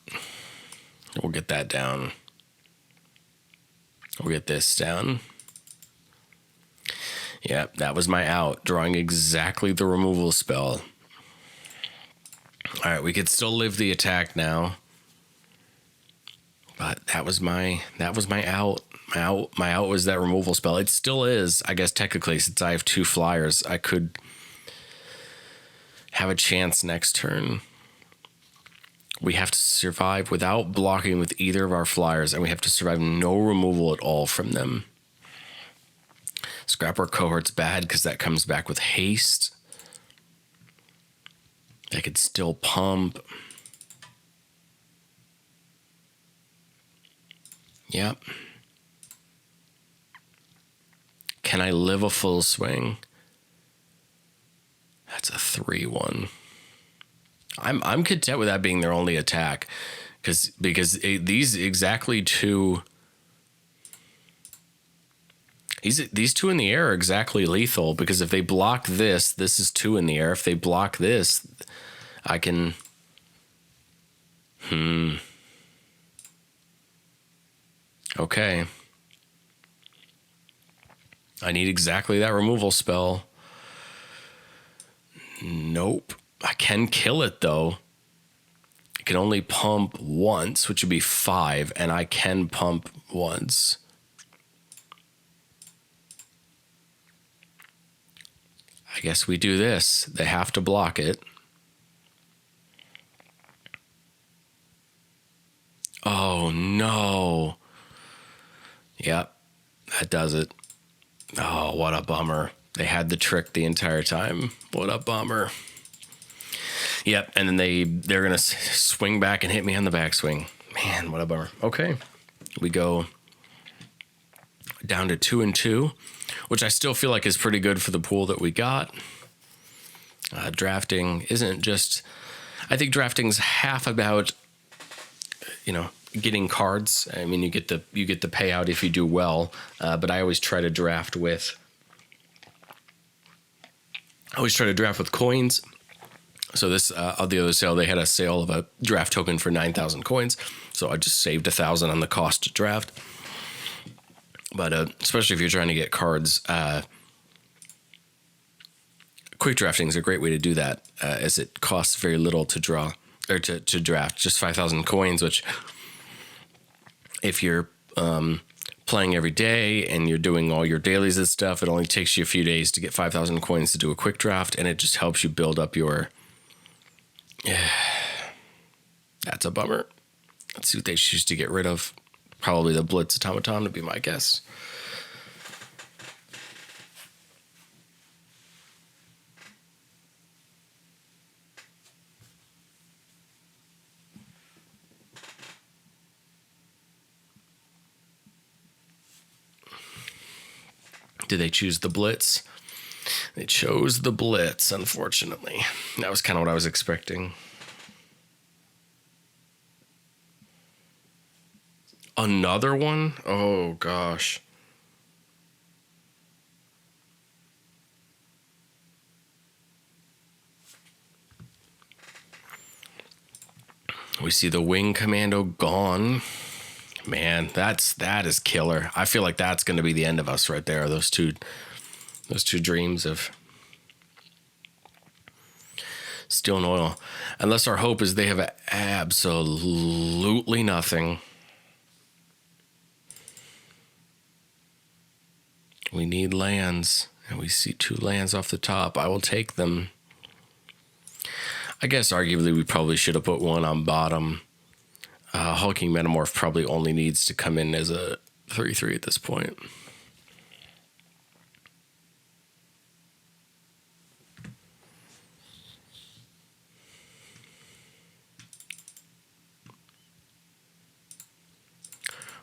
We'll get that down. We'll get this down. Yeah, that was my out. Drawing exactly the removal spell. All right, we could still live the attack now. But that was my out. My out was that removal spell. It still is, I guess technically, since I have 2 flyers, I could have a chance next turn. We have to survive without blocking with either of our flyers, and we have to survive no removal at all from them. Scrapper cohort's bad because that comes back with haste. They could still pump. Yep. Can I live a full swing? That's a 3-1. I'm content with that being their only attack, because these exactly 2. These 2 in the air are exactly lethal, because if they block this is 2 in the air. If they block this, I can... Okay. I need exactly that removal spell. Nope. I can kill it, though. It can only pump once, which would be 5, and I can pump once. I guess we do this. They have to block it. Oh, no. Yep, that does it. Oh, what a bummer. They had the trick the entire time. What a bummer. Yep, and then they're going to swing back and hit me on the backswing. Man, what a bummer. Okay, we go down to 2-2, which I still feel like is pretty good for the pool that we got. Drafting isn't just... I think drafting's half about, getting cards. I mean, you get the payout if you do well, but I always try to draft with... coins. So this, on the other sale, they had a sale of a draft token for 9,000 coins. So I just saved 1,000 on the cost to draft. But especially if you're trying to get cards, quick drafting is a great way to do that, as it costs very little to draw or to draft. Just 5,000 coins, which if you're playing every day and you're doing all your dailies and stuff, it only takes you a few days to get 5,000 coins to do a quick draft, and it just helps you build up your That's a bummer. Let's see what they choose to get rid of. Probably the Blitz Automaton would be my guess. Did they choose the Blitz? They chose the Blitz, unfortunately. That was kind of what I was expecting. Another one? Oh, gosh. We see the Wing Commando gone. Man, that is killer. I feel like that's going to be the end of us right there. Those two dreams of steel and oil. Unless our hope is they have absolutely nothing. We need lands, and we see 2 lands off the top. I will take them. I guess arguably we probably should have put one on bottom. Hulking Metamorph probably only needs to come in as a 3/3 at this point.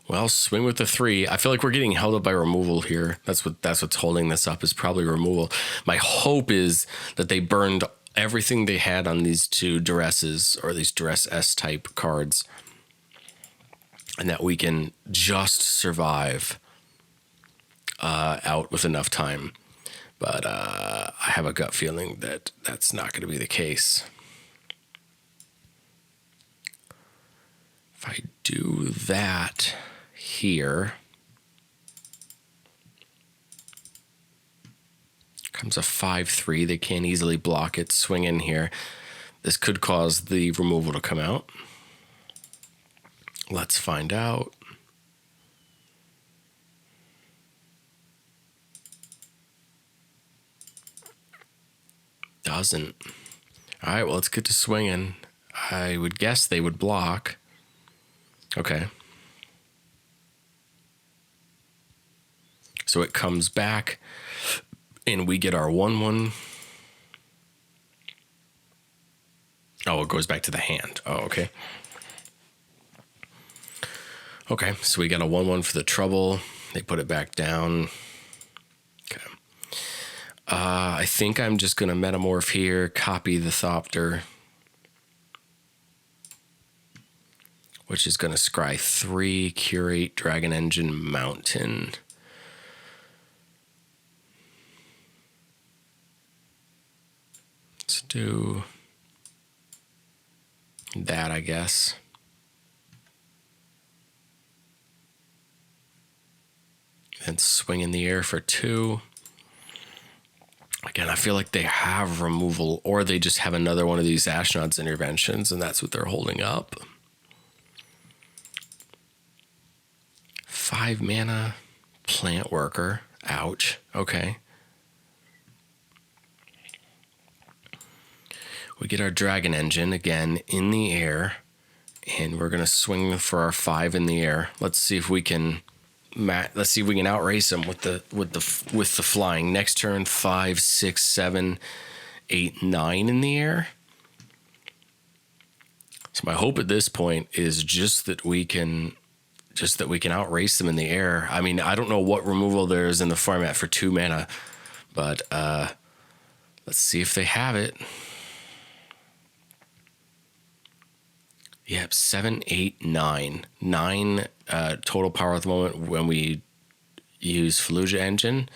Well, swing with the 3. I feel like we're getting held up by removal here. That's what's holding this up, is probably removal. My hope is that they burned everything they had on these 2 Duresses, or these Duress S type cards, and that we can just survive out with enough time. But I have a gut feeling that that's not going to be the case. If I do that here, comes a 5/3. They can't easily block it. Swing in here. This could cause the removal to come out. Let's find out. Doesn't. All right, well, let's get to swinging. I would guess they would block. Okay. So it comes back, and we get our 1/1. Oh, it goes back to the hand. Oh, okay. Okay, so we got a 1/1 for the trouble. They put it back down. Okay. I think I'm just going to Metamorph here, copy the Thopter, which is going to scry 3, Curate, Dragon Engine, Mountain. Let's do that, I guess. And swing in the air for 2. Again, I feel like they have removal, or they just have another one of these Ashnod's interventions, and that's what they're holding up. 5 mana, Plant Worker. Ouch. Okay. We get our Dragon Engine again in the air, and we're gonna swing for our 5 in the air. Let's see if we can. Let's see if we can outrace them with the flying. Next turn, 5, 6, 7, 8, 9 in the air. So my hope at this point is just that we can outrace them in the air. I mean, I don't know what removal there is in the format for 2 mana, but let's see if they have it. Yep, 7, 8, 9. 9 total power at the moment when we use Fallujah Engine.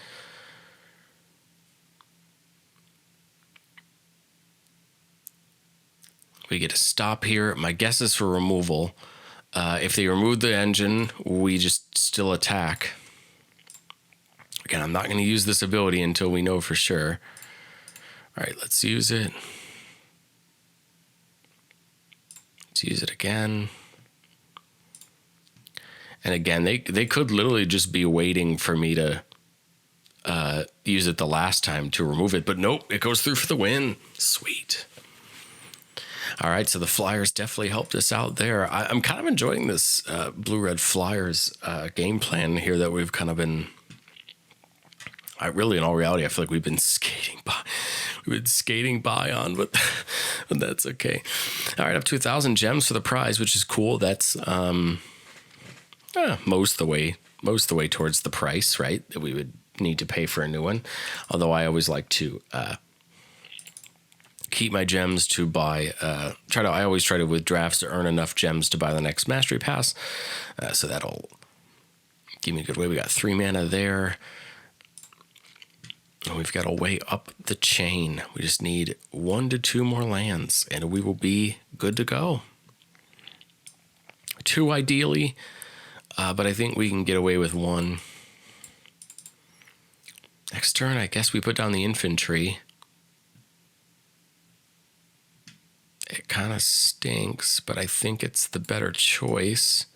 We get a stop here. My guess is for removal. If they remove the engine, we just still attack. Again, I'm not going to use this ability until we know for sure. All right, let's use it. Let's use it again. And again, they could literally just be waiting for me to use it the last time to remove it. But nope, it goes through for the win. Sweet. All right, so the Flyers definitely helped us out there. I'm kind of enjoying this Blue-Red Flyers game plan here that we've kind of been... really, in all reality, I feel like we've been skating by. We've been skating by on, but that's okay. All right, up to 1,000 gems for the prize, which is cool. That's most of the way towards the price, right? That we would need to pay for a new one. Although I always like to keep my gems to buy. I always try to with drafts to earn enough gems to buy the next mastery pass. So that'll give me a good way. We got 3 mana there. And we've got a way up the chain. We just need 1 to 2 more lands, and we will be good to go. 2 ideally, but I think we can get away with 1. Next turn, I guess we put down the infantry. It kind of stinks, but I think it's the better choice.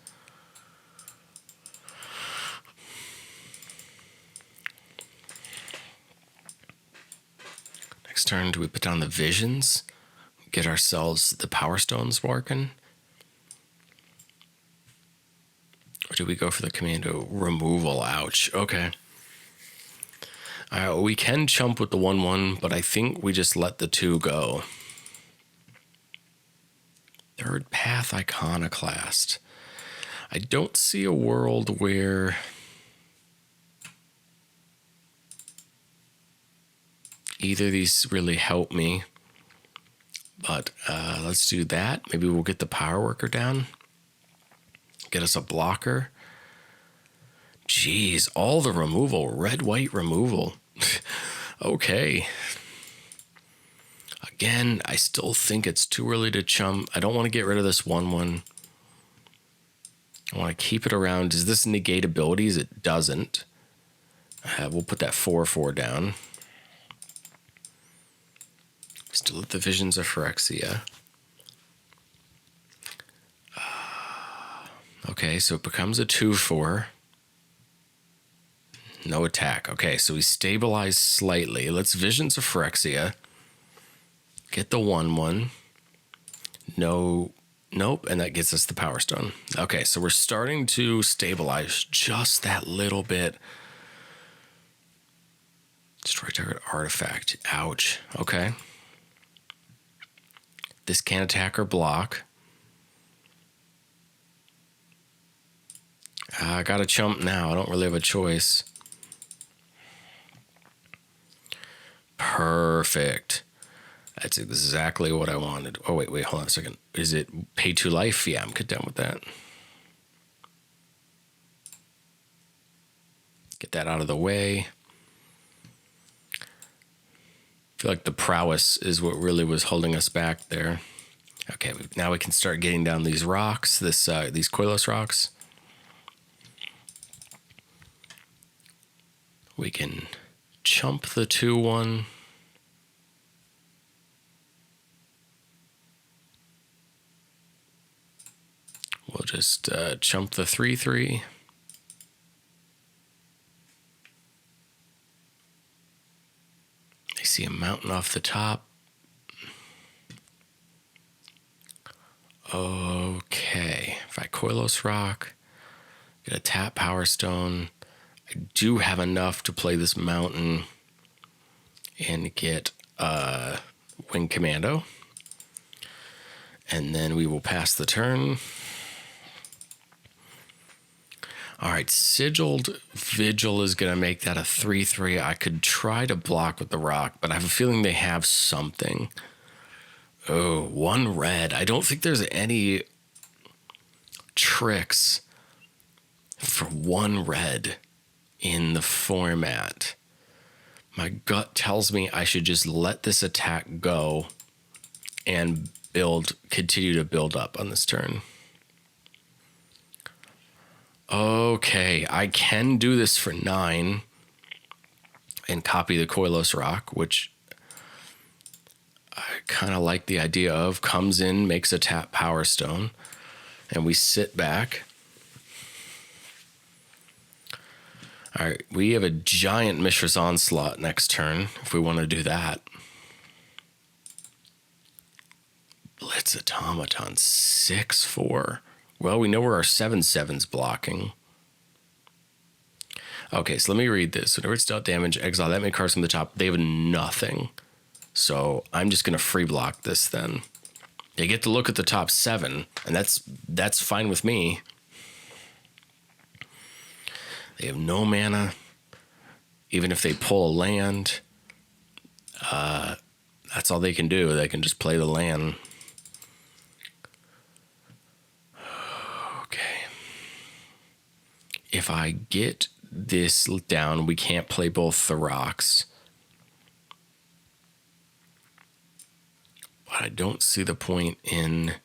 Next turn, do we put down the visions? Get ourselves the power stones working? Or do we go for the commando removal? Ouch. Okay. All right, well, we can chump with the 1/1, but I think we just let the 2 go. Third Path Iconoclast. I don't see a world where either of these really help me, but let's do that. Maybe we'll get the Power Worker down, get us a blocker. Jeez, all the removal, red-white removal. Okay. Again, I still think it's too early to chump. I don't want to get rid of this 1/1. I want to keep it around. Does this negate abilities? It doesn't. We'll put that 4/4 down. Still at the Visions of Phyrexia. Okay, so it becomes a 2/4. No attack. Okay, so we stabilize slightly. Let's Visions of Phyrexia. Get the 1/1. No, nope, and that gets us the Power Stone. Okay, so we're starting to stabilize just that little bit. Destroy target artifact. Ouch. Okay. This can't attack or block. I gotta chump now. I don't really have a choice. Perfect. That's exactly what I wanted. Oh, wait, hold on a second. Is it pay 2 life? Yeah, I'm good down with that. Get that out of the way. I feel like the prowess is what really was holding us back there. Okay, now we can start getting down these rocks, these Koilos rocks. We can chump the 2/1. We'll just chump the 3/3. I see a mountain off the top. Okay, if I Koilos Rock, get a tap Power Stone. I do have enough to play this mountain and get Wing Commando. And then we will pass the turn. All right, Sigiled Vigil is going to make that a 3/3. I could try to block with the rock, but I have a feeling they have something. Oh, 1 red. I don't think there's any tricks for 1 red in the format. My gut tells me I should just let this attack go and continue to build up on this turn. Okay, I can do this for 9 and copy the Koilos Rock, which I kind of like the idea of. Comes in, makes a tap Power Stone, and we sit back. All right, we have a giant Mishra's Onslaught next turn if we want to do that. It's automaton 6/4. Well, we know where our 7/7's blocking. Okay, so let me read this. Whenever it's dealt damage, exile that many cards from the top. They have nothing. So I'm just going to free block this then. They get to look at the top 7, and that's fine with me. They have no mana. Even if they pull a land, that's all they can do. They can just play the land. Okay. If I get this down, we can't play both the rocks. But I don't see the point in...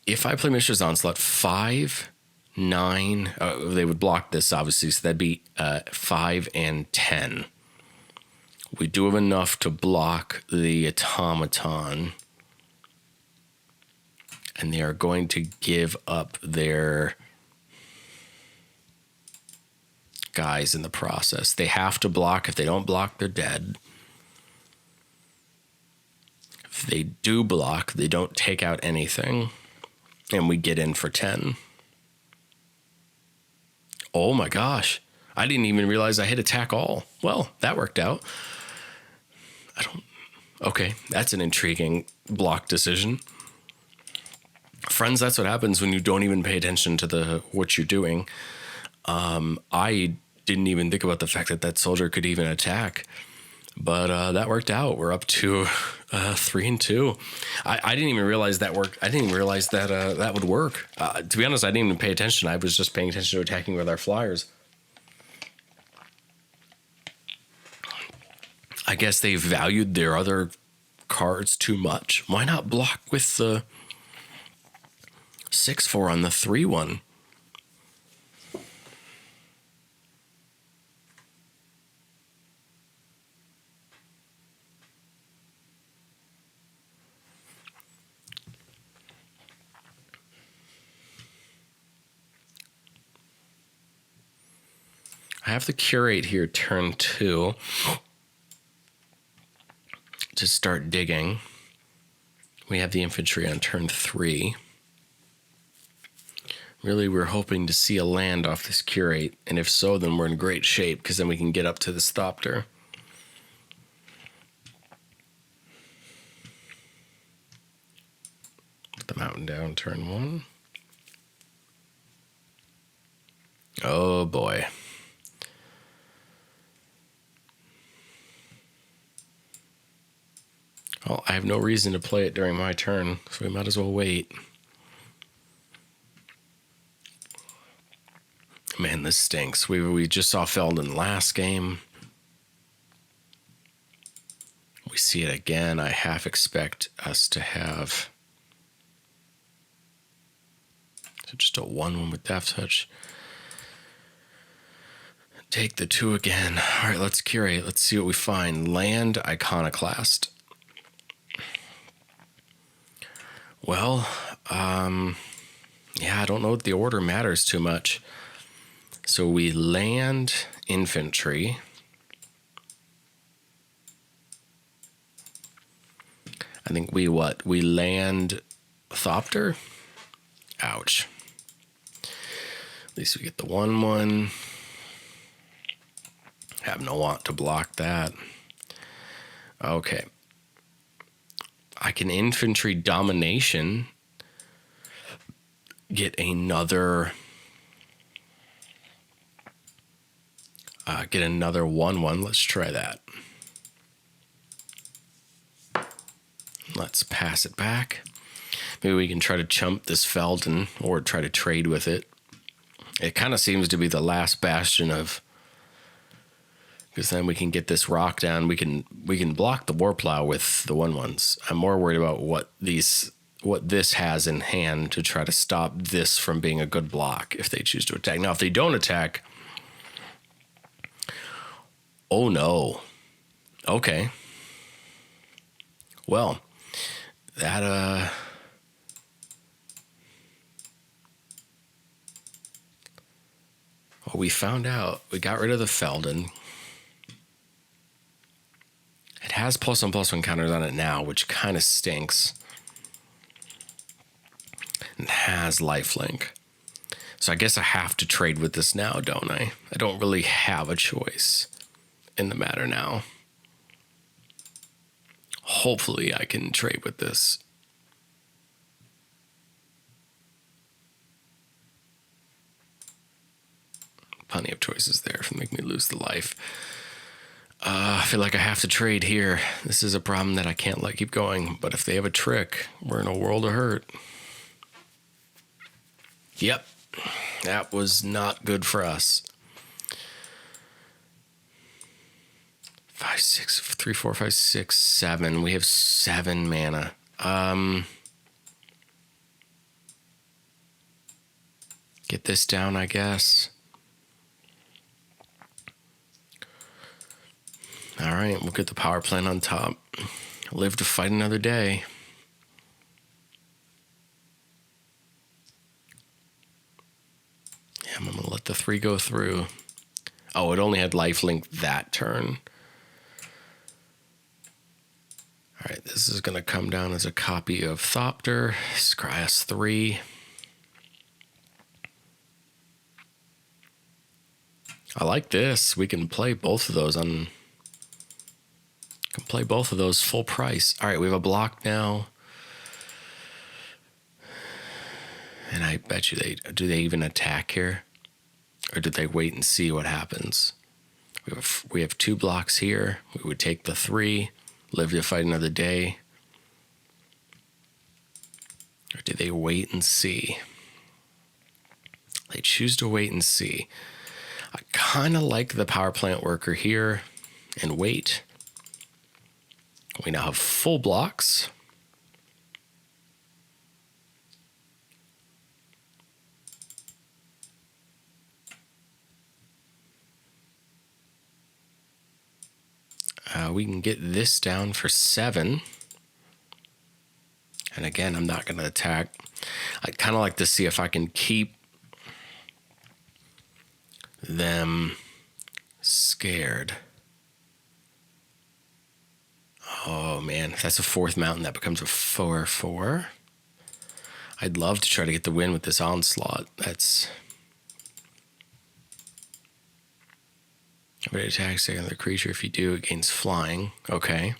If I play Mishra's Onslaught, 5, 9... they would block this, obviously, so that'd be 5 and 10. We do have enough to block the automaton. And they are going to give up their guys in the process. They have to block. If they don't block, they're dead. If they do block, they don't take out anything. And we get in for 10. Oh my gosh. I didn't even realize I hit attack all. Well, that worked out. Okay, that's an intriguing block decision. Friends, that's what happens when you don't even pay attention to what you're doing. I didn't even think about the fact that soldier could even attack. But that worked out. We're up to 3 and 2. I didn't even realize that worked. I didn't even realize that that would work. To be honest, I didn't even pay attention. I was just paying attention to attacking with our flyers. I guess they valued their other cards too much. Why not block with the 6/4 on the 3/1? I have the curate here turn 2 to start digging. We have the infantry on turn 3. Really, we're hoping to see a land off this curate, and if so, then we're in great shape, because then we can get up to the Thopter. Put the mountain down, turn 1. Oh boy. Well, I have no reason to play it during my turn, so we might as well wait. Man, this stinks. We just saw Feldon last game. We see it again. I half expect us to have just a 1/1 with Death Touch. Take the 2 again. All right, let's curate. Let's see what we find. Land Iconoclast. Well, yeah, I don't know if the order matters too much. So we land infantry. I think we land Thopter? Ouch. At least we get the 1/1. Have no want to block that. Okay. I can infantry domination. Get another 1/1. Let's try that. Let's pass it back. Maybe we can try to chump this Feldon or try to trade with it. It kind of seems to be the last bastion of, because then we can get this rock down. We can block the Warplow with the 1/1s. I'm more worried about what this has in hand to try to stop this from being a good block if they choose to attack. Now, if they don't attack, oh no. Okay. Well, that well, we found out. We got rid of the Feldon. It has +1/+1 counters on it now, which kind of stinks. It has lifelink. So I guess I have to trade with this now, don't I? I don't really have a choice in the matter now. Hopefully I can trade with this. Plenty of choices there to make me lose the life. I feel like I have to trade here. This is a problem that I can't let keep going. But if they have a trick, we're in a world of hurt. Yep, that was not good for us. 5, 6, 3, 4, 5, 6, 7. We have 7 mana. Get this down, I guess. All right, we'll get the power plant on top. Live to fight another day. Yeah, I'm going to let the 3 go through. Oh, it only had lifelink that turn. All right, this is going to come down as a copy of Thopter. Scry us 3. I like this. We can play both of those on... Can play both of those full price. All right, we have a block now. And I bet you do they even attack here? Or did they wait and see what happens? We have 2 blocks here. We would take the 3, live to fight another day. Or do they wait and see? They choose to wait and see. I kind of like the power plant worker here and wait. We now have full blocks. We can get this down for 7. And again, I'm not going to attack. I kind of like to see if I can keep them scared. Oh, man. If that's a 4th mountain, that becomes a 4/4. I'd love to try to get the win with this onslaught. That's... Everybody attacks another creature. If you do, it gains flying. Okay.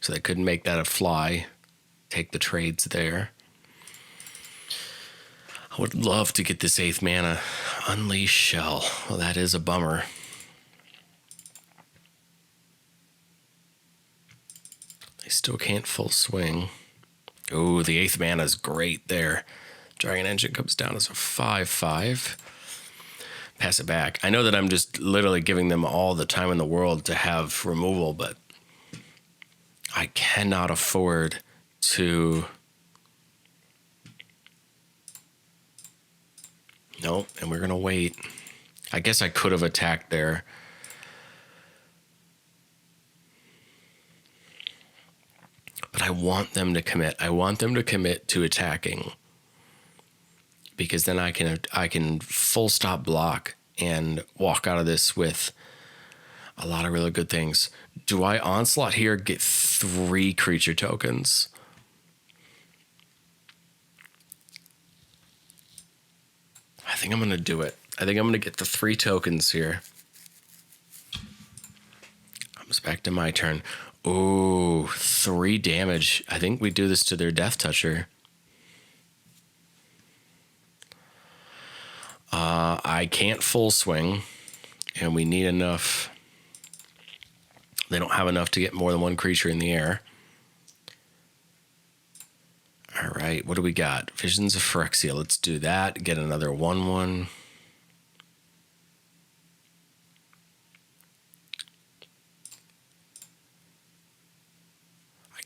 So they couldn't make that a fly. Take the trades there. I would love to get this 8th mana. Unleash Shell. Well, that is a bummer. They still can't full swing. Oh, the 8th mana is great there. Dragon Engine comes down as a 5/5. Pass it back. I know that I'm just literally giving them all the time in the world to have removal, but I cannot afford to... Nope, and we're going to wait. I guess I could have attacked there. But I want them to commit. I want them to commit to attacking. Because then I can full stop block and walk out of this with a lot of really good things. Do I onslaught here, get 3 creature tokens? I think I'm going to do it. I think I'm going to get the 3 tokens here. Comes back to my turn. Ooh, 3 damage. I think we do this to their Death Toucher. I can't full swing, and we need enough. They don't have enough to get more than 1 creature in the air. All right, what do we got? Visions of Phyrexia. Let's do that. Get another 1/1.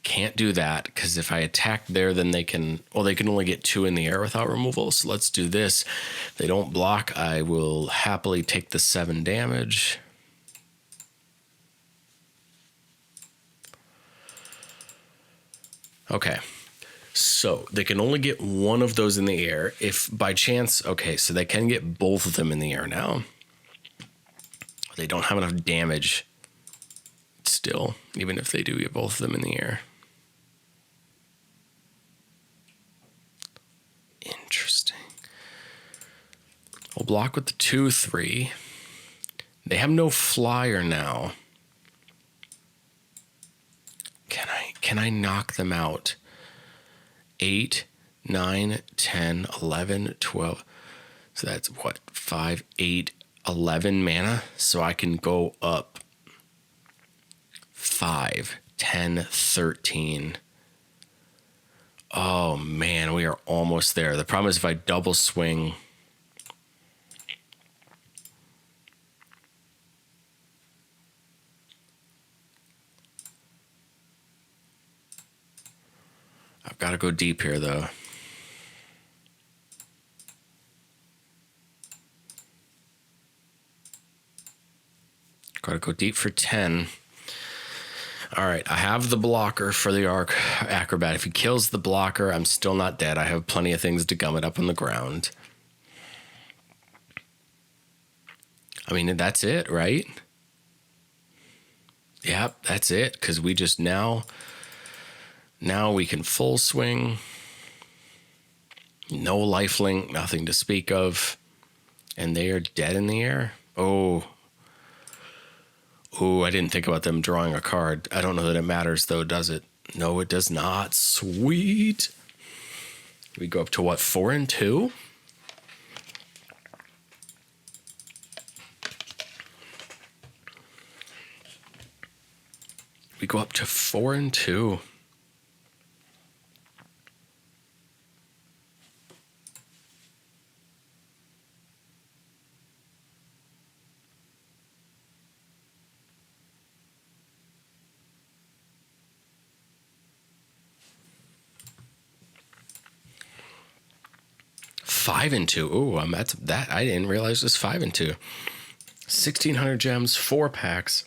Can't do that because if I attack there, then they can only get 2 in the air without removal. So let's do this. If they don't block, I will happily take the 7 damage. Okay. So they can only get 1 of those in the air. If by chance, okay, so they can get both of them in the air now. They don't have enough damage still, even if they do get both of them in the air. Interesting. We'll block with the 2-3. They have no flyer now. Can I knock them out? 8, 9, 10, 11, 12. So that's what? 5, 8, 11 mana. So I can go up 5, 10, 13. Oh man, we are almost there. The problem is if I double swing, I've got to go deep here though. Got to go deep for 10. All right, I have the blocker for the acrobat. If he kills the blocker, I'm still not dead. I have plenty of things to gum it up on the ground. I mean, that's it, right? Yep, that's it. Because we just now we can full swing. No lifelink, nothing to speak of. And they are dead in the air. Oh, I didn't think about them drawing a card. I don't know that it matters, though, does it? No, it does not. Sweet. We go up to what, 4 and 2? We go up to 4 and 2. Five and 2. Ooh, that's that. I didn't realize it was 5 and 2. 1,600 gems, 4 packs.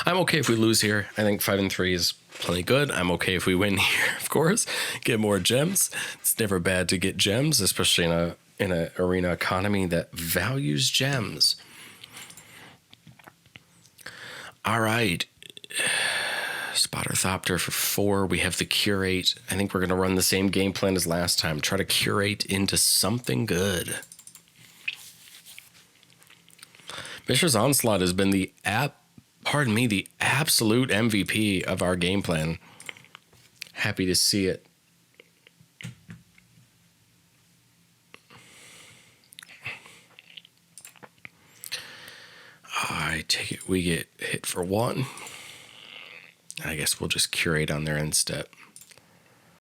I'm okay if we lose here. I think 5 and 3 is plenty good. I'm okay if we win here, of course. Get more gems. It's never bad to get gems, especially in a arena economy that values gems. All right. Spotter Thopter for 4. We have the Curate. I think we're going to run the same game plan as last time. Try to curate into something good. Mishra's Onslaught has been the absolute MVP of our game plan. Happy to see it. I take it we get hit for 1. I guess we'll just curate on there instead.